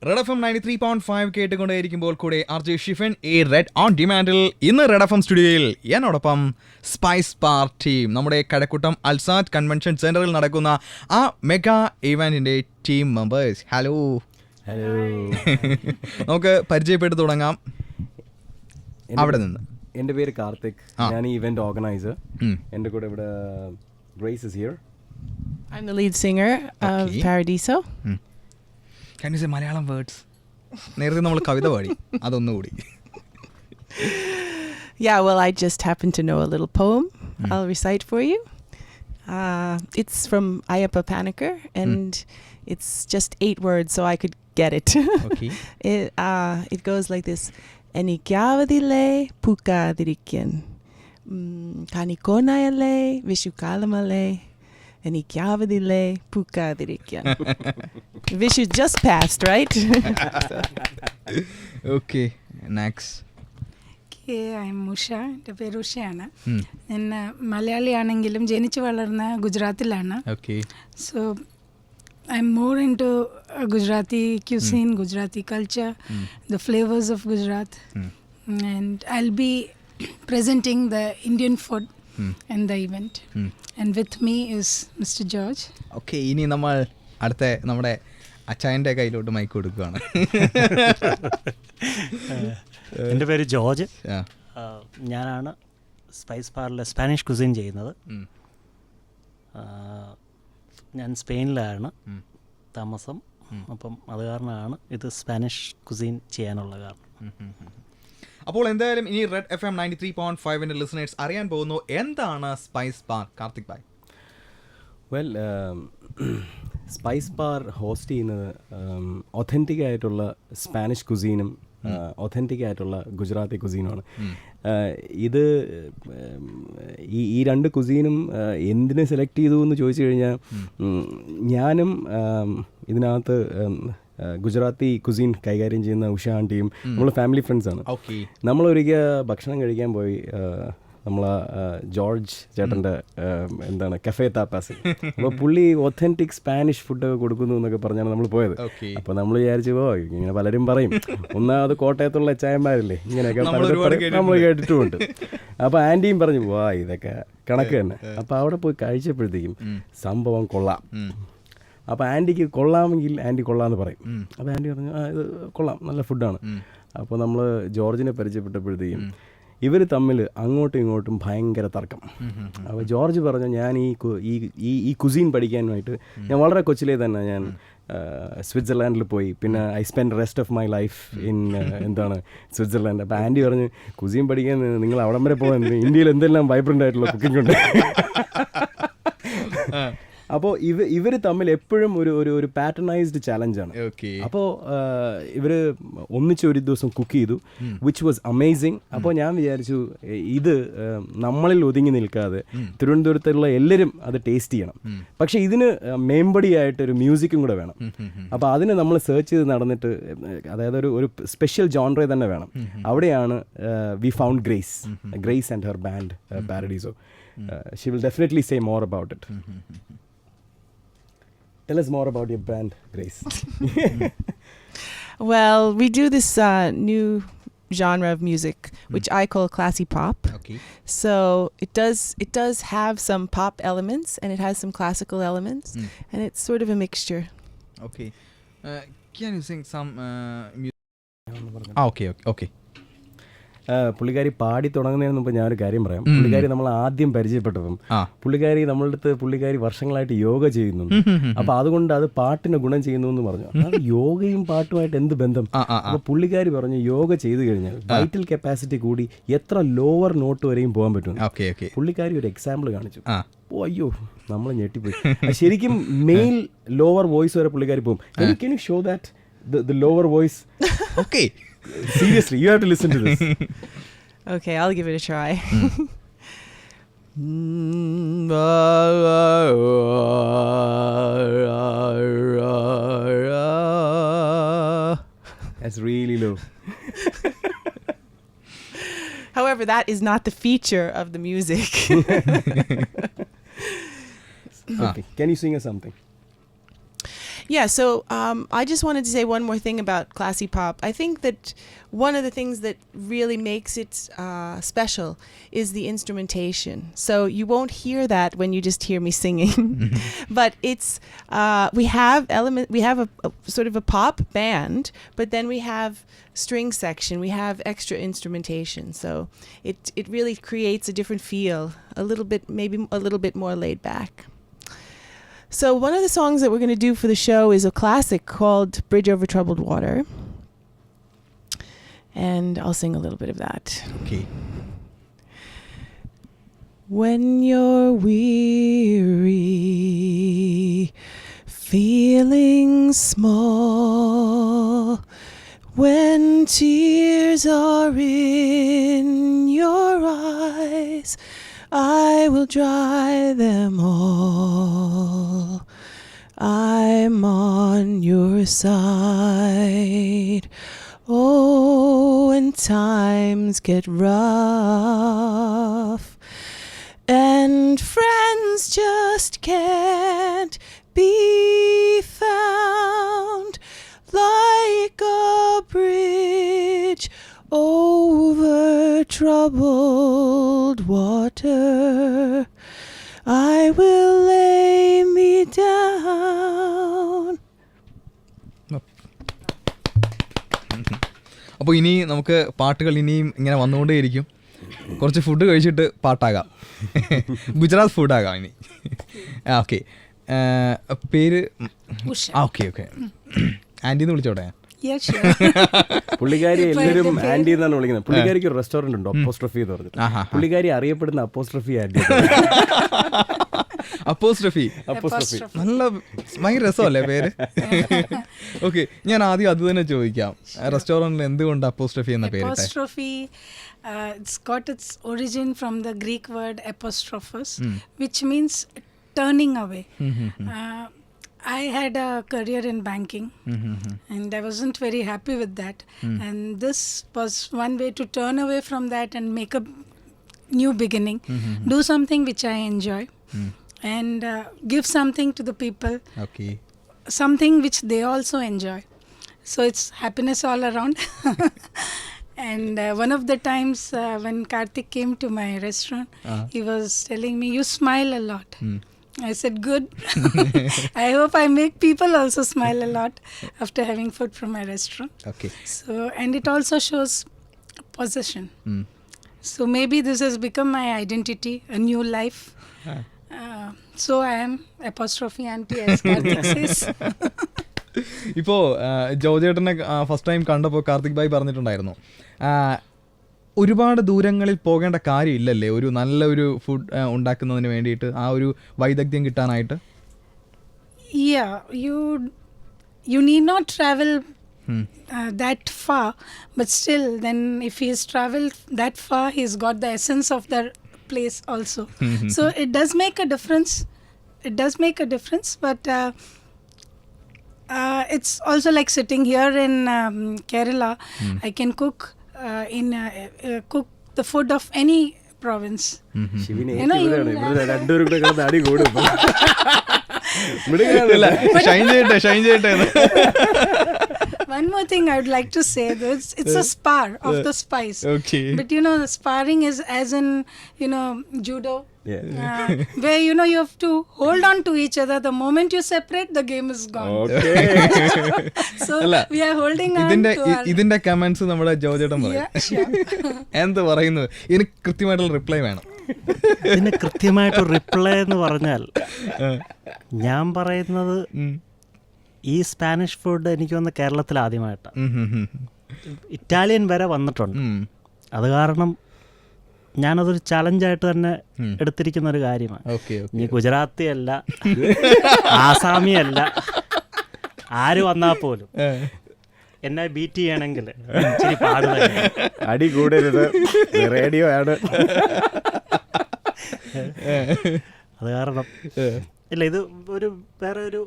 Red F M 93.5 കേട്ടുകൊണ്ടേയിരിക്കുമ്പോൾ കൂടെ RJ ഷിഫൻ ഈ red on ഡിമാൻഡിൽ ഇന്ന് റെഡ് എഫ് എം സ്റ്റുഡിയോയിൽ എന്നോടൊപ്പം സ്പൈസ് ബാർ ടീം, നമ്മുടെ കഴക്കൂട്ടം അൽസാറ്റ് കൺവെൻഷൻ സെന്ററിൽ നടക്കുന്ന ആ മെഗാ ഇവന്റിന്റെ ടീം മെമ്പേഴ്സ്. ഹലോ ഹലോ നമുക്ക് പരിചയപ്പെട്ട് തുടങ്ങാം. അവിടെ നിന്ന് എൻ്റെ പേര് കാർത്തിക്, ഞാൻ ഈ ഇവന്റ് ഓർഗനൈസർ. എൻ്റെ കൂടെ ഇവിടെ grace is here. I'm the lead singer of Paradiso. Can you say Malayalam words? നേരത്തെ നമ്മൾ കവിത പാടി, അതൊന്നുകൂടി. Yeah, well, I just happen to know a little poem. I'll recite for you. It's from Ayappa Panikkar, and it's just 8 words, so I could get it. Okay. It goes like this. Enikyavadile pukadirikyan. Kanikonayale vishukalamale. Enikyavadile pukadirikyan. Vishu just passed, right? Okay, next. I'm Usha. എൻ്റെ പേര് ഉഷയാണ്. ഞാൻ മലയാളിയാണെങ്കിലും ജനിച്ചു വളർന്ന ഗുജറാത്തിലാണ്. Okay. So I'm more into Gujarati cuisine, Gujarati culture, the flavors of Gujarat. And I'll be presenting the Indian food in the event. And with me is Mr. George. Okay, ഇനി നമ്മൾ അടുത്ത നമ്മുടെ അച്ചായൻ്റെ കയ്യിലോട്ട് മൈക്ക് കൊടുക്കുകയാണ്. എൻ്റെ പേര് George. ഞാനാണ് spice ബാറിലെ സ്പാനിഷ് കുസിൻ ചെയ്യുന്നത്. ഞാൻ സ്പെയിനിലാണ് താമസം. അപ്പം അത് കാരണമാണ് ഇത് സ്പാനിഷ് കുസിൻ ചെയ്യാനുള്ള കാരണം. അപ്പോൾ എന്തായാലും ഇനി റെഡ് എഫ് എം 93.5 ലിസണേഴ്സ് അറിയാൻ പോകുന്നു എന്താണ് spice bar. Karthik bhai. Well, spice bar host ചെയ്യുന്നത് ഒഥൻറ്റിക് ആയിട്ടുള്ള സ്പാനിഷ് കുസീനും ഒഥൻറ്റിക് ആയിട്ടുള്ള ഗുജറാത്തി കുസീനുമാണ്. ഇത് ഈ രണ്ട് കുസീനും എന്തിനെ സെലക്ട് ചെയ്തു എന്ന് ചോദിച്ചു കഴിഞ്ഞാൽ, ഞാനും ഇതിനകത്ത് ഗുജറാത്തി കുസീൻ കൈകാര്യം ചെയ്യുന്ന ഉഷ ആൻറ്റിയും നമ്മൾ ഫാമിലി ഫ്രണ്ട്സാണ്. നമ്മളൊരിക്കൽ ഭക്ഷണം കഴിക്കാൻ പോയി, നമ്മൾ ജോർജ് ചേട്ടൻ്റെ എന്താണ് കഫേ താപ്പാസ്. അപ്പോൾ പുള്ളി ഒത്തൻറ്റിക് സ്പാനിഷ് ഫുഡൊക്കെ കൊടുക്കുന്നു എന്നൊക്കെ പറഞ്ഞാണ് നമ്മൾ പോയത്. അപ്പോൾ നമ്മൾ വിചാരിച്ചു ഇങ്ങനെ പലരും പറയും, ഒന്നാമത് കോട്ടയത്തുള്ള ചായന്മാരില്ലേ ഇങ്ങനെയൊക്കെ നമ്മൾ കേട്ടിട്ടുമുണ്ട്. അപ്പോൾ ആൻറ്റിയും പറഞ്ഞു ഇതൊക്കെ കണക്ക് തന്നെ. അപ്പോൾ അവിടെ പോയി കഴിച്ചപ്പോഴത്തേക്കും സംഭവം കൊള്ളാം. അപ്പോൾ ആൻറ്റിക്ക് കൊള്ളാമെങ്കിൽ ആൻറ്റി കൊള്ളാമെന്ന് പറയും. അപ്പോൾ ആൻറ്റി പറഞ്ഞു ഇത് കൊള്ളാം, നല്ല ഫുഡാണ്. അപ്പോൾ നമ്മൾ ജോർജിനെ പരിചയപ്പെട്ടപ്പോഴത്തേക്കും ഇവർ തമ്മിൽ അങ്ങോട്ടും ഇങ്ങോട്ടും ഭയങ്കര തർക്കം. അപ്പോൾ ജോർജ് പറഞ്ഞു, ഞാൻ ഈ കുസീൻ പഠിക്കാനായിട്ട് ഞാൻ വളരെ കൊച്ചിലേ തന്നെ ഞാൻ സ്വിറ്റ്സർലാൻഡിൽ പോയി. പിന്നെ I spend rest of my life in Switzerland. അപ്പോൾ ആൻറ്റി പറഞ്ഞ് കുസീൻ പഠിക്കാൻ നിങ്ങൾ അവിടം വരെ പോകാൻ, ഇന്ത്യയിൽ എന്തെല്ലാം വൈബ്രൻ്റ് ആയിട്ടുള്ള കുക്കിംഗ് ഉണ്ട്. അപ്പോൾ ഇവർ തമ്മിൽ എപ്പോഴും ഒരു പാറ്റേണൈസ്ഡ് ചാലഞ്ചാണ്. അപ്പോൾ ഇവർ ഒന്നിച്ച് ഒരു ദിവസം കുക്ക് ചെയ്തു, വിച്ച് വാസ് അമേസിങ്. അപ്പോൾ ഞാൻ വിചാരിച്ചു ഇത് നമ്മളിൽ ഒതുങ്ങി നിൽക്കാതെ തിരുവനന്തപുരത്തുള്ള എല്ലാവരും അത് ടേസ്റ്റ് ചെയ്യണം. പക്ഷേ ഇതിന് മേമ്പടിയായിട്ടൊരു മ്യൂസിക്കും കൂടെ വേണം. അപ്പോൾ അതിന് നമ്മൾ സെർച്ച് ചെയ്ത് നടന്നിട്ട്, അതായത് ഒരു സ്പെഷ്യൽ ജോൺറേ തന്നെ വേണം. അവിടെയാണ് we found Grace and her band Paradiso. She will definitely say more about it. Tell us more about your band, Grace. Well, we do this new genre of music, which I call classy pop. Okay. So it does have some pop elements, and it has some classical elements, and it's sort of a mixture. Okay. Can you sing some music? Okay. പുള്ളിക്കാരി പാടി തുടങ്ങുന്നതിന് മുമ്പ് ഞാനൊരു കാര്യം പറയാം. പുള്ളിക്കാരി നമ്മൾ ആദ്യം പരിചയപ്പെട്ടപ്പം പുള്ളിക്കാരി വർഷങ്ങളായിട്ട് യോഗ ചെയ്യുന്നു. അപ്പോൾ അതുകൊണ്ട് അത് പാട്ടിന് ഗുണം ചെയ്യുന്നു എന്ന് പറഞ്ഞു. അത് യോഗയും പാട്ടുമായിട്ട് എന്ത് ബന്ധം? അപ്പോൾ പുള്ളിക്കാരി പറഞ്ഞു, യോഗ ചെയ്തു കഴിഞ്ഞാൽ വൈറ്റൽ കപ്പാസിറ്റി കൂടി എത്ര ലോവർ നോട്ട് വരെയും പോകാൻ പറ്റും. പുള്ളിക്കാരി ഒരു എക്സാമ്പിൾ കാണിച്ചു. അയ്യോ, നമ്മൾ ഞെട്ടിപ്പോയി. ശരിക്കും മെയിൽ ലോവർ വോയിസ് വരെ പുള്ളിക്കാരി പോകും. Can you show that the lower voice? Okay. Seriously, you have to listen to this. Okay, I'll give it a try. That's really low. However, that is not the feature of the music. Okay. Can you sing us something? Yeah, so I just wanted to say one more thing about classy pop. I think that one of the things that really makes it special is the instrumentation. So you won't hear that when you just hear me singing, but it's we have a sort of a pop band, but then we have string section, we have extra instrumentation. So it really creates a different feel, maybe a little bit more laid back. So one of the songs that we're going to do for the show is a classic called Bridge Over Troubled Water. And I'll sing a little bit of that. Okay. When you're weary, feeling small, when tears are in your eyes, I will dry them all. I'm on your side. Oh, when times get rough and friends just can't be found, like a bridge over troubled water, I will lay me down. അപ്പോൾ ഇനി നമുക്ക് പാട്ടുകൾ ഇനിയും ഇങ്ങനെ വന്നുകൊണ്ടേയിരിക്കും. കുറച്ച് food കഴിച്ചിട്ട് പാട്ടാകാം. ഗുജറാത്ത് ഫുഡാകാം ഇനി. ഓക്കെ, പേര് ഓക്കെ ഓക്കെ ആൻറ്റിന്ന് വിളിച്ചോട്ടെ. പുള്ളിക്കാരി എല്ലാവരും ആന്റി എന്നാണ് വിളിക്കുന്നത്. പുള്ളിക്കാരിക്ക് ഒരു റെസ്റ്റോറന്റ് ഉണ്ട്, അപ്പോസ്ട്രോഫി എന്ന് പറഞ്ഞിട്ട്. പുള്ളിക്കാരി അറിയപ്പെടുന്ന അപ്പോസ്ട്രോഫി ആന്റി. അപ്പോസ്ട്രോഫി നല്ല ഭയങ്കര രസമല്ലേ പേര്? ഓക്കെ, ഞാൻ ആദ്യം അത് തന്നെ ചോദിക്കാം. റെസ്റ്റോറന്റിൽ എന്തുകൊണ്ട് അപ്പോസ്ട്രോഫി എന്ന പേര്? Apostrophe, it's got its origin from the Greek word apostrophos, which means turning away. I had a career in banking, and I wasn't very happy with that. And this was one way to turn away from that and make a new beginning, do something which I enjoy, and give something to the people, okay, something which they also enjoy. So it's happiness all around. And one of the times when Karthik came to my restaurant, he was telling me, you smile a lot. I said, good. I hope I make people also smile a lot after having food from my restaurant. Okay. So, and it also shows possession. So maybe this has become my identity, a new life. So I am apostrophe auntie, as Karthik says. ഇപ്പോൾ ജോജേട്ടനെ first time കണ്ടപ്പോൾ കാർത്തിക് ഭായ് പറഞ്ഞിട്ടുണ്ടായിരുന്നു, ഒരുപാട് ദൂരങ്ങളിൽ പോകേണ്ട കാര്യമില്ലല്ലേ ഒരു നല്ല ഒരു food ഉണ്ടാക്കുന്നതിന് വേണ്ടിയിട്ട്, ആ ഒരു വൈദഗ്ധ്യം കിട്ടാനായിട്ട്? Yeah, you need not travel that far, but still then if he has traveled that far, he's got the essence of the place also. So it does make a difference. But it's also like sitting here in Kerala. I can cook cook the food of any province. One more thing I would like to say, though, it's a spar of the spice. Okay. But the sparring is as in judo. Yeah. Where you have to hold on to each other. The moment you separate, the game is gone. Okay. So we are holding on to our... ഇതിന്റെ comments നമ്മുടെ ജോജേട്ടൻ പറയും. Yeah, sure. എന്ത് പറയുന്നു? ഇതിന് കൃത്യമായിട്ടുള്ള reply വേണം. ഇതിന് കൃത്യമായിട്ടൊരു റിപ്ലൈ എന്ന് പറഞ്ഞാൽ ഞാൻ പറയുന്നത്, ഈ സ്പാനിഷ് ഫുഡ് എനിക്ക് വന്ന് കേരളത്തിൽ ആദ്യമായിട്ടാണ്. ഇറ്റാലിയൻ വരെ വന്നിട്ടുണ്ട്. അത് കാരണം ഞാനതൊരു ചലഞ്ചായിട്ട് തന്നെ എടുത്തിരിക്കുന്ന ഒരു കാര്യമാണ്. ഇനി ഗുജറാത്തി അല്ല, ആസാമി അല്ല, ആര് വന്നാൽ പോലും എന്നെ ബീറ്റ് ചെയ്യണമെങ്കിൽ ഇച്ചിരി പാട് തന്നെ. അടി കൂടരുത്, റേഡിയോ ആണ്. അത് കാരണം ഇല്ല, ഇത് ഒരു വേറെ ഒരു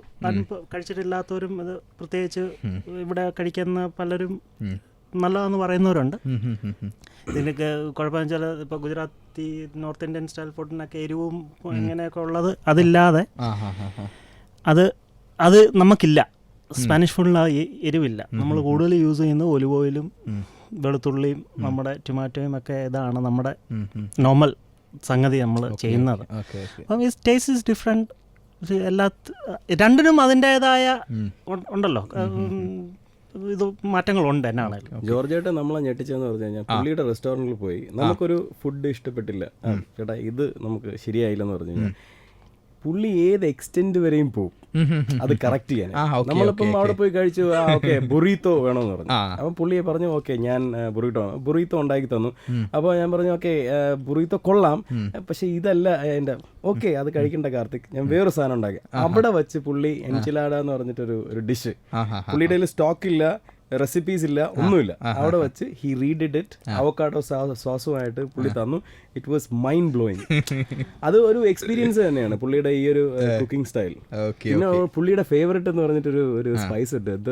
കഴിച്ചിട്ടില്ലാത്തവരും ഇത് പ്രത്യേകിച്ച് ഇവിടെ കഴിക്കുന്ന പലരും നല്ലതെന്ന് പറയുന്നവരുണ്ട്. ഇതിനൊക്കെ കുഴപ്പമെന്ന് വെച്ചാൽ ഇപ്പോൾ ഗുജറാത്തി നോർത്ത് ഇന്ത്യൻ സ്റ്റൈൽ ഫുഡിനൊക്കെ എരിവും ഇങ്ങനെയൊക്കെ ഉള്ളത് അതില്ലാതെ അത് അത് നമുക്കില്ല. സ്പാനിഷ് ഫുഡിൽ ആ എരിവില്ല. നമ്മൾ കൂടുതൽ യൂസ് ചെയ്യുന്നത് ഒലിവ് ഓയിലും വെളുത്തുള്ളിയും നമ്മുടെ ടൊമാറ്റോയും ഒക്കെ ഇതാണ് നമ്മുടെ നോർമൽ സംഗതി നമ്മൾ ചെയ്യുന്നത്. അപ്പം ഈ ടേസ്റ്റ് ഈസ് ഡിഫറെൻറ്റ്. രണ്ടിനും അതിൻ്റേതായ ഉണ്ടല്ലോ ഇത് മാറ്റങ്ങളുണ്ട്. എന്നാണെങ്കിലും ജോർജേട്ടൻ നമ്മളെ ഞെട്ടിച്ചെന്ന് പറഞ്ഞു കഴിഞ്ഞാൽ പുള്ളിയുടെ റെസ്റ്റോറൻറ്റിൽ പോയി നമുക്കൊരു ഫുഡ് ഇഷ്ടപ്പെട്ടില്ല, ചേട്ടാ ഇത് നമുക്ക് ശരിയായില്ലെന്ന് പറഞ്ഞു കഴിഞ്ഞാൽ പുള്ളി ഏത് എക്സ്റ്റെൻഡ് വരെയും പോകും അത് കറക്റ്റ് ചെയ്യാൻ. നമ്മളിപ്പം അവിടെ പോയി കഴിച്ചു, ഓക്കെ ബുറീത്തോ വേണമെന്ന് പറഞ്ഞു. അപ്പം പുള്ളിയെ പറഞ്ഞു ഓക്കെ ഞാൻ ബുറീത്തോ ഉണ്ടാക്കി തന്നു. അപ്പോൾ ഞാൻ പറഞ്ഞു ഓക്കെ ബുറീത്തോ കൊള്ളാം, പക്ഷെ ഇതല്ല എൻ്റെ ഓക്കെ അത് കഴിക്കണ്ട കാർത്തിക്, ഞാൻ വേറൊരു സാധനം ഉണ്ടാക്കി. അവിടെ വെച്ച് പുള്ളി എൻചിലാഡ എന്ന് പറഞ്ഞിട്ടൊരു ഡിഷ്, പുള്ളിയുടെ കയ്യിൽ സ്റ്റോക്കില്ല, റെസിപ്പീസ് ഇല്ല, ഒന്നുമില്ല. അവിടെ വെച്ച് ഹി റീഡിഡ് ഇറ്റ്, അവക്കാഡോ സോസുമായിട്ട് പുള്ളി തന്നു. It was mind blowing. അത് ഒരു എക്സ്പീരിയൻസ് തന്നെയാണ് പുള്ളിയുടെ ഈ ഒരു കുക്കിംഗ് സ്റ്റൈൽ. പിന്നെ പുള്ളിയുടെ ഫേവറേറ്റ് എന്ന് പറഞ്ഞിട്ടൊരു ഒരു സ്പൈസ് ഉണ്ട്,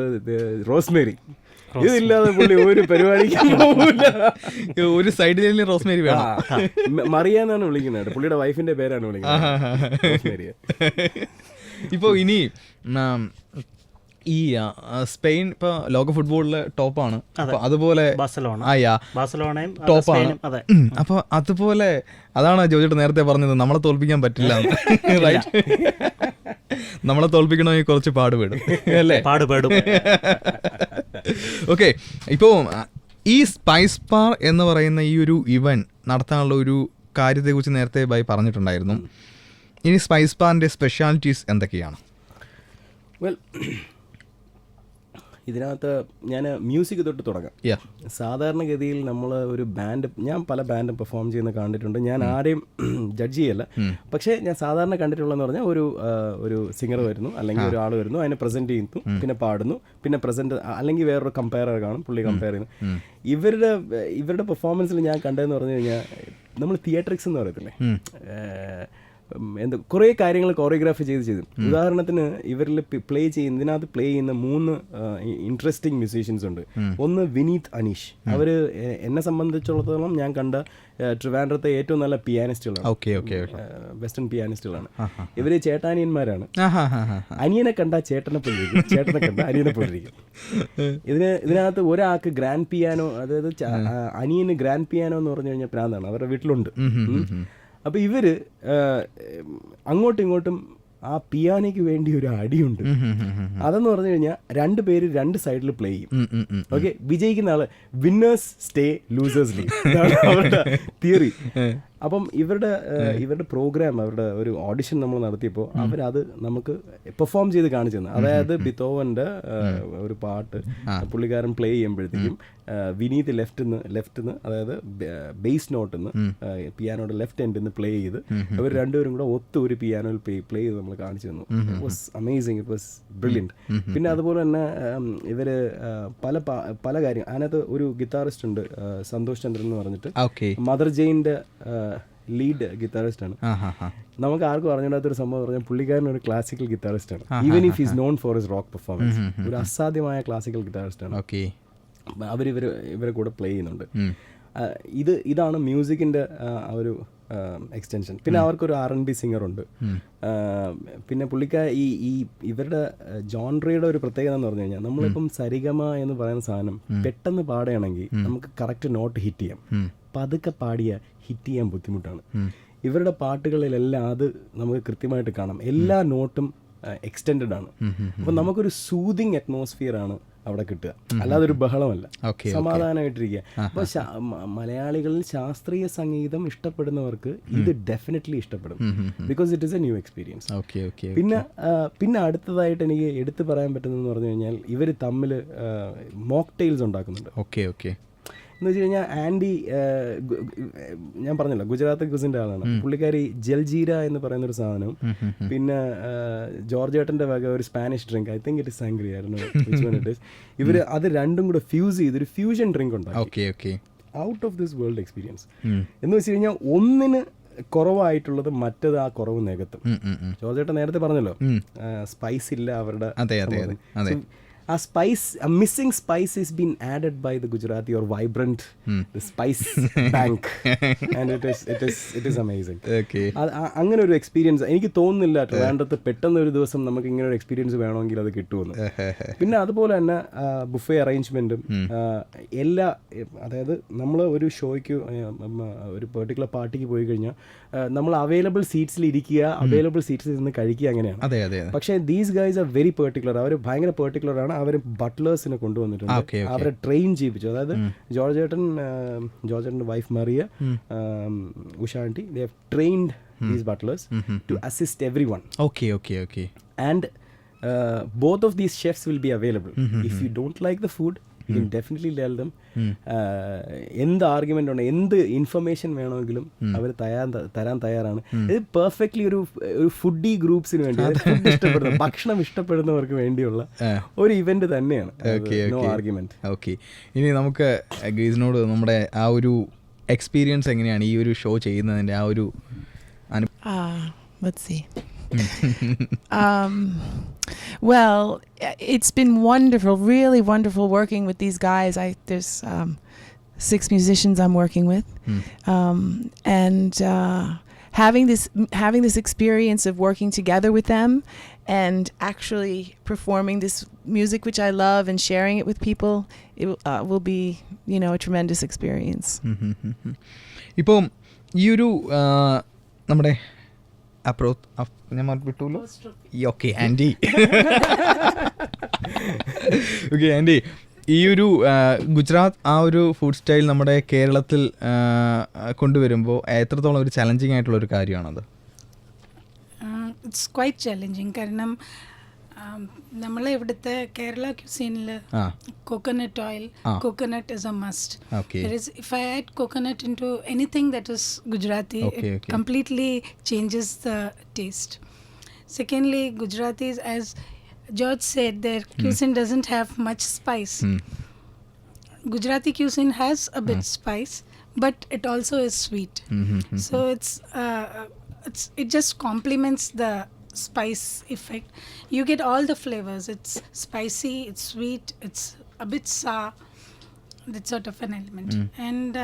റോസ്മേരി. ഇതില്ലാതെ പുള്ളി ഒരു പരിപാടിക്ക് പോകില്ല. ഒരു സൈഡിൽ റോസ്മേരി വേണം. മറിയ എന്നാണ് വിളിക്കുന്നത്, പുള്ളിയുടെ വൈഫിന്റെ പേരാണ് വിളിക്കുന്നത് റോസ്മേരിയ. ഇപ്പോൾ ഇനി ഈ സ്പെയിൻ ഇപ്പൊ ലോക ഫുട്ബോളിലെ ടോപ്പാണ്, അതുപോലെ ബാഴ്സലോണയും ടോപ്പാണ്. അപ്പൊ അതുപോലെ അതാണ് ജോജേട്ട് നേരത്തെ പറഞ്ഞത്, നമ്മളെ തോൽപ്പിക്കാൻ പറ്റില്ല. റൈറ്റ്, നമ്മളെ തോൽപ്പിക്കണമെങ്കിൽ കുറച്ച് പാടുപെടും അല്ലേ? പാടുപെടും. ഓക്കെ, ഇപ്പോൾ ഈ സ്പൈസ് ബാർ എന്ന് പറയുന്ന ഈ ഒരു ഇവന്റ് നടത്താനുള്ള ഒരു കാര്യത്തെക്കുറിച്ച് നേരത്തെ ബൈ പറഞ്ഞിട്ടുണ്ടായിരുന്നു. ഇനി സ്പൈസ് ബാറിന്റെ സ്പെഷ്യാലിറ്റീസ് എന്തൊക്കെയാണ്? വെൽ, ഇതിനകത്ത് ഞാൻ മ്യൂസിക് തൊട്ട് തുടങ്ങാം. സാധാരണഗതിയിൽ നമ്മൾ ഒരു ബാൻഡ്, ഞാൻ പല ബാൻഡും പെർഫോം ചെയ്യുന്ന കണ്ടിട്ടുണ്ട്. ഞാൻ ആരെയും ജഡ്ജ് ചെയ്യല്ല, പക്ഷേ ഞാൻ സാധാരണ കണ്ടിട്ടുള്ളതെന്ന് പറഞ്ഞാൽ ഒരു സിംഗർ വരുന്നു, അല്ലെങ്കിൽ ഒരാൾ വരുന്നു, അതിനെ പ്രസൻറ്റ് ചെയ്യുന്നു, പിന്നെ പാടുന്നു, പിന്നെ പ്രസൻറ്റ് അല്ലെങ്കിൽ വേറൊരു കമ്പയറർ കാണും, പുള്ളി കമ്പയർ ചെയ്യുന്നു. ഇവരുടെ പെർഫോമൻസിൽ ഞാൻ കണ്ടതെന്ന് പറഞ്ഞു കഴിഞ്ഞാൽ നമ്മൾ തിയേറ്ററിക്സ് എന്ന് പറയത്തില്ലേ, കുറേ കാര്യങ്ങൾ കൊറിയോഗ്രാഫി ചെയ്തു. ഉദാഹരണത്തിന് ഇവരിൽ പ്ലേ ചെയ്യുന്നതിനകത്ത് പ്ലേ ചെയ്യുന്ന 3 ഇൻട്രസ്റ്റിംഗ് മ്യൂസീഷ്യൻസ് ഉണ്ട്. ഒന്ന് വിനീത് അനീഷ്, അവർ എന്നെ സംബന്ധിച്ചിടത്തോളം ഞാൻ കണ്ട ട്രിവാൻഡ്രത്തെ ഏറ്റവും നല്ല പിയാനിസ്റ്റുകളാണ്, വെസ്റ്റേൺ പിയാനിസ്റ്റുകളാണ്. ഇവര് ചേട്ടാനിയന്മാരാണ്. അനിയനെ കണ്ട ചേട്ടനെ പോലിരിക്കും, ചേട്ടനെ കണ്ട അനിയനെ പോലിരിക്കും. ഇതിനകത്ത് ഒരാൾക്ക് ഗ്രാൻഡ് പിയാനോ, അതായത് അനിയന് ഗ്രാൻഡ് പിയാനോ എന്ന് പറഞ്ഞു കഴിഞ്ഞാൽ പ്രാന്താണ്, അവരുടെ വീട്ടിലുണ്ട്. അപ്പോൾ ഇവര് അങ്ങോട്ടും ഇങ്ങോട്ടും ആ പിയാനോയ്ക്ക് വേണ്ടി ഒരു അടിയുണ്ട്. അതെന്ന് പറഞ്ഞു കഴിഞ്ഞാൽ 2 പേര് 2 സൈഡിൽ പ്ലേ ചെയ്യും. ഓക്കെ, വിജയിക്കുന്ന ആള് വിന്നേഴ്സ് സ്റ്റേ ലൂസേഴ്സ് ലീവ്, ഇതാണ് അവരുടെ തിയറി. അപ്പം ഇവരുടെ പ്രോഗ്രാം, അവരുടെ ഒരു ഓഡിഷൻ നമ്മൾ നടത്തിയപ്പോൾ അവരത് നമുക്ക് പെർഫോം ചെയ്ത് കാണിച്ചു തന്നെ. അതായത് ബിത്തോവന്റെ ഒരു പാട്ട് പുള്ളിക്കാരൻ പ്ലേ ചെയ്യുമ്പോഴത്തേക്കും വിനീത് ലെഫ്റ്റിന്ന് അതായത് ബേസ് നോട്ടിൽ നിന്ന് പിയാനോയുടെ ലെഫ്റ്റ് എൻഡിൽ നിന്ന് പ്ലേ ചെയ്ത് അവർ രണ്ടുപേരും കൂടെ ഒത്ത് ഒരു പിയാനോയിൽ പ്ലേ ചെയ്ത് നമ്മൾ കാണിച്ചു തന്നു. It was amazing, it was brilliant. പിന്നെ അതുപോലെ തന്നെ ഇവർ പല കാര്യം, അതിനകത്ത് ഒരു ഗിറ്റാറിസ്റ്റ് ഉണ്ട് സന്തോഷ് ചന്ദ്രൻ എന്ന് പറഞ്ഞിട്ട്, മദർ ജെയിൻ്റെ ലീഡ് ഗിറ്റാറിസ്റ്റ് ആണ്. നമുക്ക് ആർക്കും അറിഞ്ഞിടാത്തൊരു സംഭവം പറഞ്ഞാൽ പുള്ളിക്കാരൻ ഒരു ക്ലാസിക്കൽ ഗിറ്റാറിസ്റ്റ് ആണ്. Even if is known for his rock performance, ഒരു അസാധ്യമായ ക്ലാസിക്കൽ ഗിറ്റാറിസ്റ്റ് ആണ്. ഇവരെ കൂടെ പ്ലേ ചെയ്യുന്നുണ്ട്. ഇതാണ് മ്യൂസിക്കിന്റെ ഒരു എക്സ്റ്റൻഷൻ. പിന്നെ അവർക്കൊരു R&B സിംഗർ ഉണ്ട്. പിന്നെ ഇവരുടെ ജോൺറയുടെ ഒരു പ്രത്യേകത എന്ന് പറഞ്ഞു കഴിഞ്ഞാൽ, നമ്മളിപ്പം സരിഗമ എന്ന് പറയുന്ന സാധനം പെട്ടെന്ന് പാടുകയാണെങ്കിൽ നമുക്ക് കറക്റ്റ് നോട്ട് ഹിറ്റ് ചെയ്യാം. പതുക്കെ പാടിയ ഹിറ്റ് ചെയ്യാൻ ബുദ്ധിമുട്ടാണ്. ഇവരുടെ പാട്ടുകളിലെല്ലാം അത് നമുക്ക് കൃത്യമായിട്ട് കാണാം. എല്ലാ നോട്ടും എക്സ്റ്റെൻഡഡ് ആണ്. അപ്പം നമുക്കൊരു സൂതിങ് അറ്റ്മോസ്ഫിയർ ആണ് അവിടെ കിട്ടുക, അല്ലാതെ ഒരു ബഹളമല്ല, സമാധാനമായിട്ടിരിക്കുക. അപ്പോൾ മലയാളികളിൽ ശാസ്ത്രീയ സംഗീതം ഇഷ്ടപ്പെടുന്നവർക്ക് ഇത് ഡെഫിനറ്റ്ലി ഇഷ്ടപ്പെടും, because it is A new experience. പിന്നെ അടുത്തതായിട്ട് എനിക്ക് എടുത്തു പറയാൻ പറ്റുന്നതെന്ന് പറഞ്ഞു കഴിഞ്ഞാൽ, ഇവർ തമ്മിൽ മോക്ടെയിൽസ് ഉണ്ടാക്കുന്നുണ്ട്. എന്ന് വെച്ച് കഴിഞ്ഞാൽ ആൻഡി, ഞാൻ പറഞ്ഞല്ലോ ഗുജറാത്ത് കുസിൻ്റെ ആളാണ് പുള്ളിക്കാരി. ജൽജീര എന്ന് പറയുന്നൊരു സാധനവും പിന്നെ ജോർജേട്ടൻ്റെ വക ഒരു Spanish drink, I think it is sangria, ഇവർ അത് രണ്ടും കൂടെ ഫ്യൂസ് ചെയ്ത് ഒരു ഫ്യൂഷൻ ഡ്രിങ്ക് ഉണ്ടാക്കി. Out of this world experience. എന്ന് വെച്ച് കഴിഞ്ഞാൽ ഒന്നിന് കുറവായിട്ടുള്ളത് മറ്റത് ആ കുറവ് നികത്തും. ജോർജേട്ടൻ നേരത്തെ പറഞ്ഞല്ലോ സ്പൈസ് ഇല്ല അവരുടെ. ആ spice, missing spice is been added by the Gujarati or vibrant spice bank and it is amazing. അങ്ങനെ ഒരു എക്സ്പീരിയൻസ് എനിക്ക് തോന്നുന്നില്ല ട്രിവാൻഡ്രത്ത് പെട്ടെന്ന് ഒരു ദിവസം നമുക്ക് ഇങ്ങനെ ഒരു എക്സ്പീരിയൻസ് വേണമെങ്കിൽ അത് കിട്ടുമെന്ന്. പിന്നെ അതുപോലെ തന്നെ ബുഫേ അറേഞ്ച്മെന്റും എല്ലാ, അതായത് നമ്മൾ ഒരു ഷോയ്ക്ക് ഒരു പെർട്ടിക്കുലർ പാർട്ടിക്ക് പോയി കഴിഞ്ഞാൽ നമ്മൾ അവൈലബിൾ സീറ്റ്സിൽ ഇരിക്കുക, അവൈലബിൾ സീറ്റ്സിൽ നിന്ന് കഴിക്കുക, അങ്ങനെയാണ്. പക്ഷേ these guys are very particular. അവർ ഭയങ്കര പെർട്ടിക്കുലർ ആണ്. അവർ ബട്ട്ലേഴ്സിനെ കൊണ്ടുവന്നിട്ടുണ്ട്, അവരെ ട്രെയിൻ ചെയ്യിപ്പിച്ചു. അതായത് ജോർജേട്ടൻ്റെ wife Maria, Usha aunty, they have trained these butlers to assist everyone. And both of these chefs will be available. If you don't like the food, you can definitely tell them. എന്ത് argument ഉണ്ടോ, എന്ത് information വേണമെങ്കിലും അവർ തരാൻ തയ്യാറാണ്. ഇത് perfectly ഒരു foodie ഗ്രൂപ്പ്സിന് വേണ്ടി, food ഇഷ്ടപ്പെടുന്ന, ഭക്ഷണം ഇഷ്ടപ്പെടുന്നവർക്ക് വേണ്ടിയുള്ള ഒരു ഇവന്റ് തന്നെയാണ്. No argument. ഓക്കെ, ഇനി നമുക്ക് ഗീസിനോട് നമ്മുടെ ആ ഒരു എക്സ്പീരിയൻസ് എങ്ങനെയാണ് ഈ ഒരു ഷോ ചെയ്യുന്നതിന്റെ ആ ഒരു let's see. Well, it's been wonderful, really wonderful working with these guys. There's 6 musicians I'm working with, and having this experience of working together with them and actually performing this music which I love and sharing it with people, it will be, you know, a tremendous experience. ഇപ്പം ഈ ഒരു നമ്മുടെ ഞാൻ വിട്ടുല്ലോ. Okay aunty, okay aunty, ഈ ഒരു ഗുജറാത്ത് ആ ഒരു food style നമ്മുടെ കേരളത്തിൽ കൊണ്ടുവരുമ്പോൾ എത്രത്തോളം ഒരു ചലഞ്ചിങ് ആയിട്ടുള്ള ഒരു കാര്യമാണത്? It's quite challenging. കാരണം നമ്മളെ ഇവിടുത്തെ കേരള ക്യൂസീനിൽ coconut oil, coconut is a must. If I add coconut into anything that is Gujarati, it completely changes the taste. Secondly, Gujaratis, as George said, their cuisine doesn't have much spice. Gujarati cuisine has a bit spice, but it also is sweet. So it just complements the spice effect. You get all the flavors. It's spicy, it's sweet, it's a bit sour, that sort of an element. And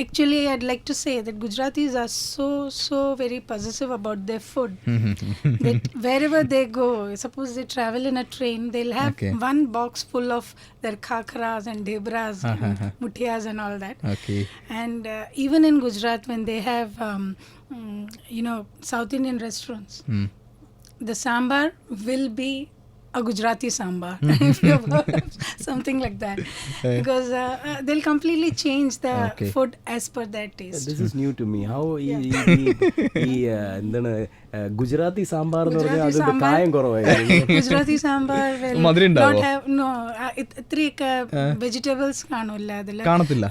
actually I'd like to say that Gujaratis are so very possessive about their food. That wherever they go, suppose they travel in a train, they'll have one box full of their khakras and debras and mutiyas and all that. And even in Gujarat, when they have you know, South Indian restaurants, the sambar will be a Gujarati sambar, if you've heard something like that, because they'll completely change the food as per their taste. This is new to me. How എന്താണ് ഗുജറാത്തി സാമ്പാർ എന്ന് പറഞ്ഞാൽ അതിന്റെ കായം കുറവായിരുന്നു. Gujarati sambar not have no ഇത്രയൊക്കെ vegetables കാണില്ല അതിൽ, കാണത്തില്ല.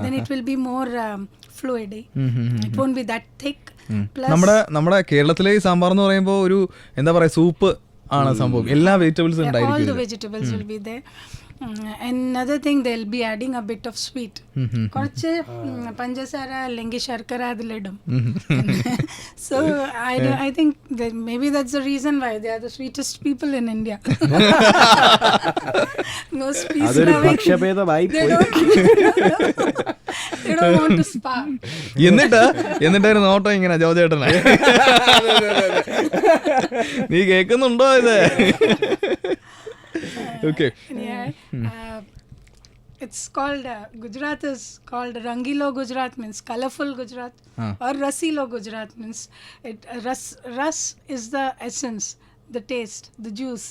then it will be more fluid. It won't be that thick. Plus നമ്മുടെ കേരളത്തിലെ ഈ സാമ്പാർ എന്ന് പറയുമ്പോൾ ഒരു എന്താ പറയാ, സൂപ്പ് ആണ് സംഭവം. എല്ലാ വെജിറ്റബിൾസും ഉണ്ടായിരിക്കും. All the vegetables will be there. Another thing, they'll be adding a bit of sweet. കുറച്ച് പഞ്ചസാര അല്ലെങ്കിൽ ശർക്കര അതിലിടും. So I think that maybe that's the reason why they are the sweetest people in India. No sweets. അതൊരു പക്ഷഭേദമായി പോയി. They don't want to spark. എന്നിട്ട് നോട്ടോ ഇങ്ങനെ ജോജേട്ടനെ നീ കേൾക്കുന്നുണ്ടോ ഇത്? Okay. It's called Gujarat is called Rangilo Gujarat, means colorful Gujarat, or Rasilo Gujarat, means ras is the essence, the taste, the juice.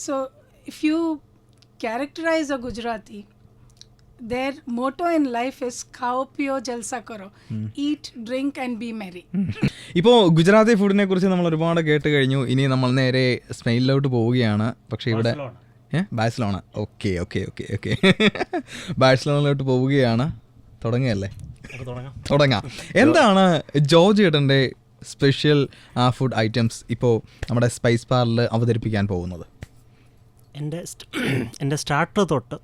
So if you characterize a Gujarati, their motto in life is khao piyo jalsa karo, eat, drink and be merry. ഇപ്പോൾ ഗുജറാത്തി ഫുഡിനെ കുറിച്ച് നമ്മൾ ഒരുപാട് കേട്ട് കഴിഞ്ഞു. ഇനി നമ്മൾ നേരെ സ്പെയിനിലോട്ട് പോവുകയാണ്. പക്ഷേ ഇവിടെ ബാഴ്സലോണ. ഓക്കെ ബാഴ്സലോണയിലോട്ട് പോവുകയാണ്. തുടങ്ങിയല്ലേ? തുടങ്ങാം. എന്താണ് ജോർജ് ഏട്ടൻ്റെ സ്പെഷ്യൽ ഫുഡ് ഐറ്റംസ് ഇപ്പോൾ നമ്മുടെ സ്പൈസ് ബാറിൽ അവതരിപ്പിക്കാൻ പോകുന്നത്? എൻ്റെ സ്റ്റാർട്ടർ തൊട്ട്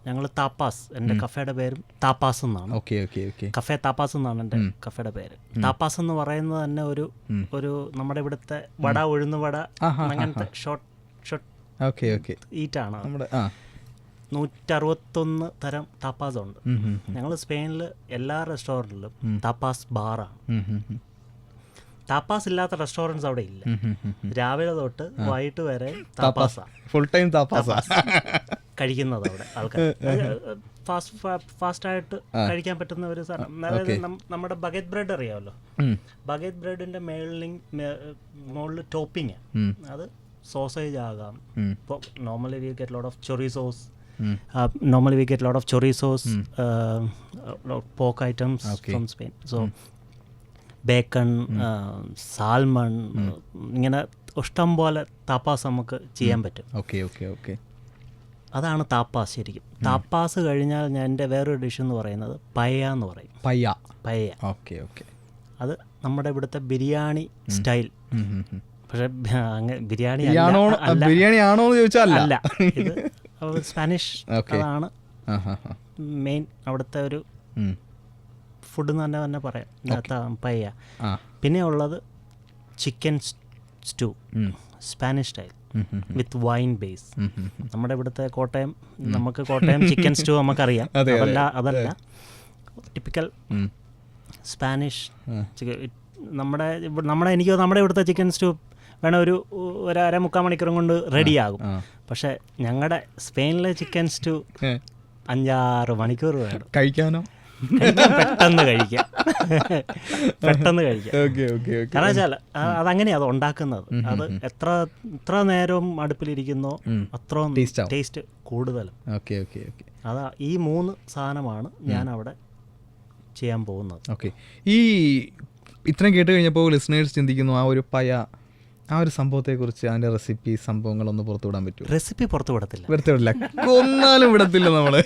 ഞങ്ങൾ താപ്പാസ്, എൻ്റെ കഫേയുടെ പേരും താപ്പാസ് എന്നാണ്. Okay okay okay. കഫേ താപ്പാസ് എന്നാണ് എൻ്റെ കഫേയുടെ പേര്. താപ്പാസ് എന്ന് പറയുന്നത് തന്നെ ഒരു നമ്മുടെ ഇവിടുത്തെ വട, ഉഴുന്ന് വട, അങ്ങനത്തെ ഷോർട്ട് ഓക്കെ ഓക്കെ ഈറ്റാണ്. നമ്മുടെ 161 തരം താപ്പാസ് ഉണ്ട്. ഞങ്ങൾ സ്പെയിനിൽ എല്ലാ റെസ്റ്റോറൻറ്റിലും താപ്പാസ് ബാറാണ്. താപ്പാസ് ഇല്ലാത്ത റെസ്റ്റോറൻറ്റ്സ് അവിടെ ഇല്ല. രാവിലെ തൊട്ട് വൈകിട്ട് വരെ താപ്പാസാണ്, ഫുൾ ടൈം താപ്പാസാ കഴിക്കുന്നത് അവിടെ ആൾക്കാർ. ഫാസ്റ്റായിട്ട് കഴിക്കാൻ പറ്റുന്ന ഒരു സാധനം. അതായത് നമ്മുടെ ബഗറ്റ് ബ്രെഡ് അറിയാമല്ലോ, ബഗറ്റ് ബ്രെഡിന്റെ മുകളിൽ ടോപ്പിങ് അത് സോസേജ് ആകാം. ഇപ്പോൾ normally we get lot of chorizos, pork items from Spain. So bacon, salmon, ഇങ്ങനെ ഇഷ്ടം പോലെ താപ്പാസ് നമുക്ക് ചെയ്യാൻ പറ്റും. Okay okay okay. അതാണ് താപ്പാസ് ശരിക്കും. താപ്പാസ് കഴിഞ്ഞാൽ ഞാൻ എൻ്റെ വേറൊരു ഡിഷ് എന്ന് പറയുന്നത് പയ്യ എന്ന് പറയും. പയ്യ. Okay okay. അത് നമ്മുടെ ഇവിടുത്തെ ബിരിയാണി സ്റ്റൈൽ. പക്ഷെ ബിരിയാണി ആണോ എന്ന് ചോദിച്ചാൽ അല്ല, ഇത് സ്പാനിഷ്. അതാണ് മെയിൻ അവിടുത്തെ ഒരു ഫുഡ് എന്ന് തന്നെ പറയാം, പയ്യ. പിന്നെ ഉള്ളത് ചിക്കൻ സ്റ്റൂ, സ്പാനിഷ് സ്റ്റൈൽ വിത്ത് വൈൻ ബേസ്. നമ്മുടെ ഇവിടുത്തെ നമുക്ക് കോട്ടയം ചിക്കൻ സ്റ്റൂ നമുക്കറിയാം. അതല്ല ടിപ്പിക്കൽ സ്പാനിഷ്. എനിക്ക് നമ്മുടെ ഇവിടുത്തെ ചിക്കൻ സ്റ്റൂ വേണം ഒരു 1.5-3 മണിക്കൂറും കൊണ്ട് റെഡിയാകും. പക്ഷെ ഞങ്ങളുടെ സ്പെയിനിലെ ചിക്കൻ സ്റ്റൂ 5-6 മണിക്കൂർ വേണം കഴിക്കാനോ. പെട്ടെന്ന് കഴിക്കാം. കാരണം വെച്ചാൽ അതങ്ങനെയാ അത് ഉണ്ടാക്കുന്നത്. അത് എത്ര നേരം അടുപ്പിലിരിക്കുന്നോ അത്രയും ടേസ്റ്റ് കൂടുതലും. അതാ ഈ 3 സാധനമാണ് ഞാൻ അവിടെ ചെയ്യാൻ പോകുന്നത്. ഓക്കെ. ഈ ഇത്രയും കേട്ട് കഴിഞ്ഞപ്പോൾ ലിസണേഴ്സ് ചിന്തിക്കുന്നു ആ ഒരു ആ ഒരു സംഭവത്തെക്കുറിച്ച്, അതിൻ്റെ റെസിപ്പി സംഭവങ്ങളൊന്ന് പുറത്തുവിടാൻ പറ്റുമോ? റെസിപ്പി പുറത്തുവിടത്തില്ല, കൊന്നാലും വിടത്തില്ല നമ്മള്,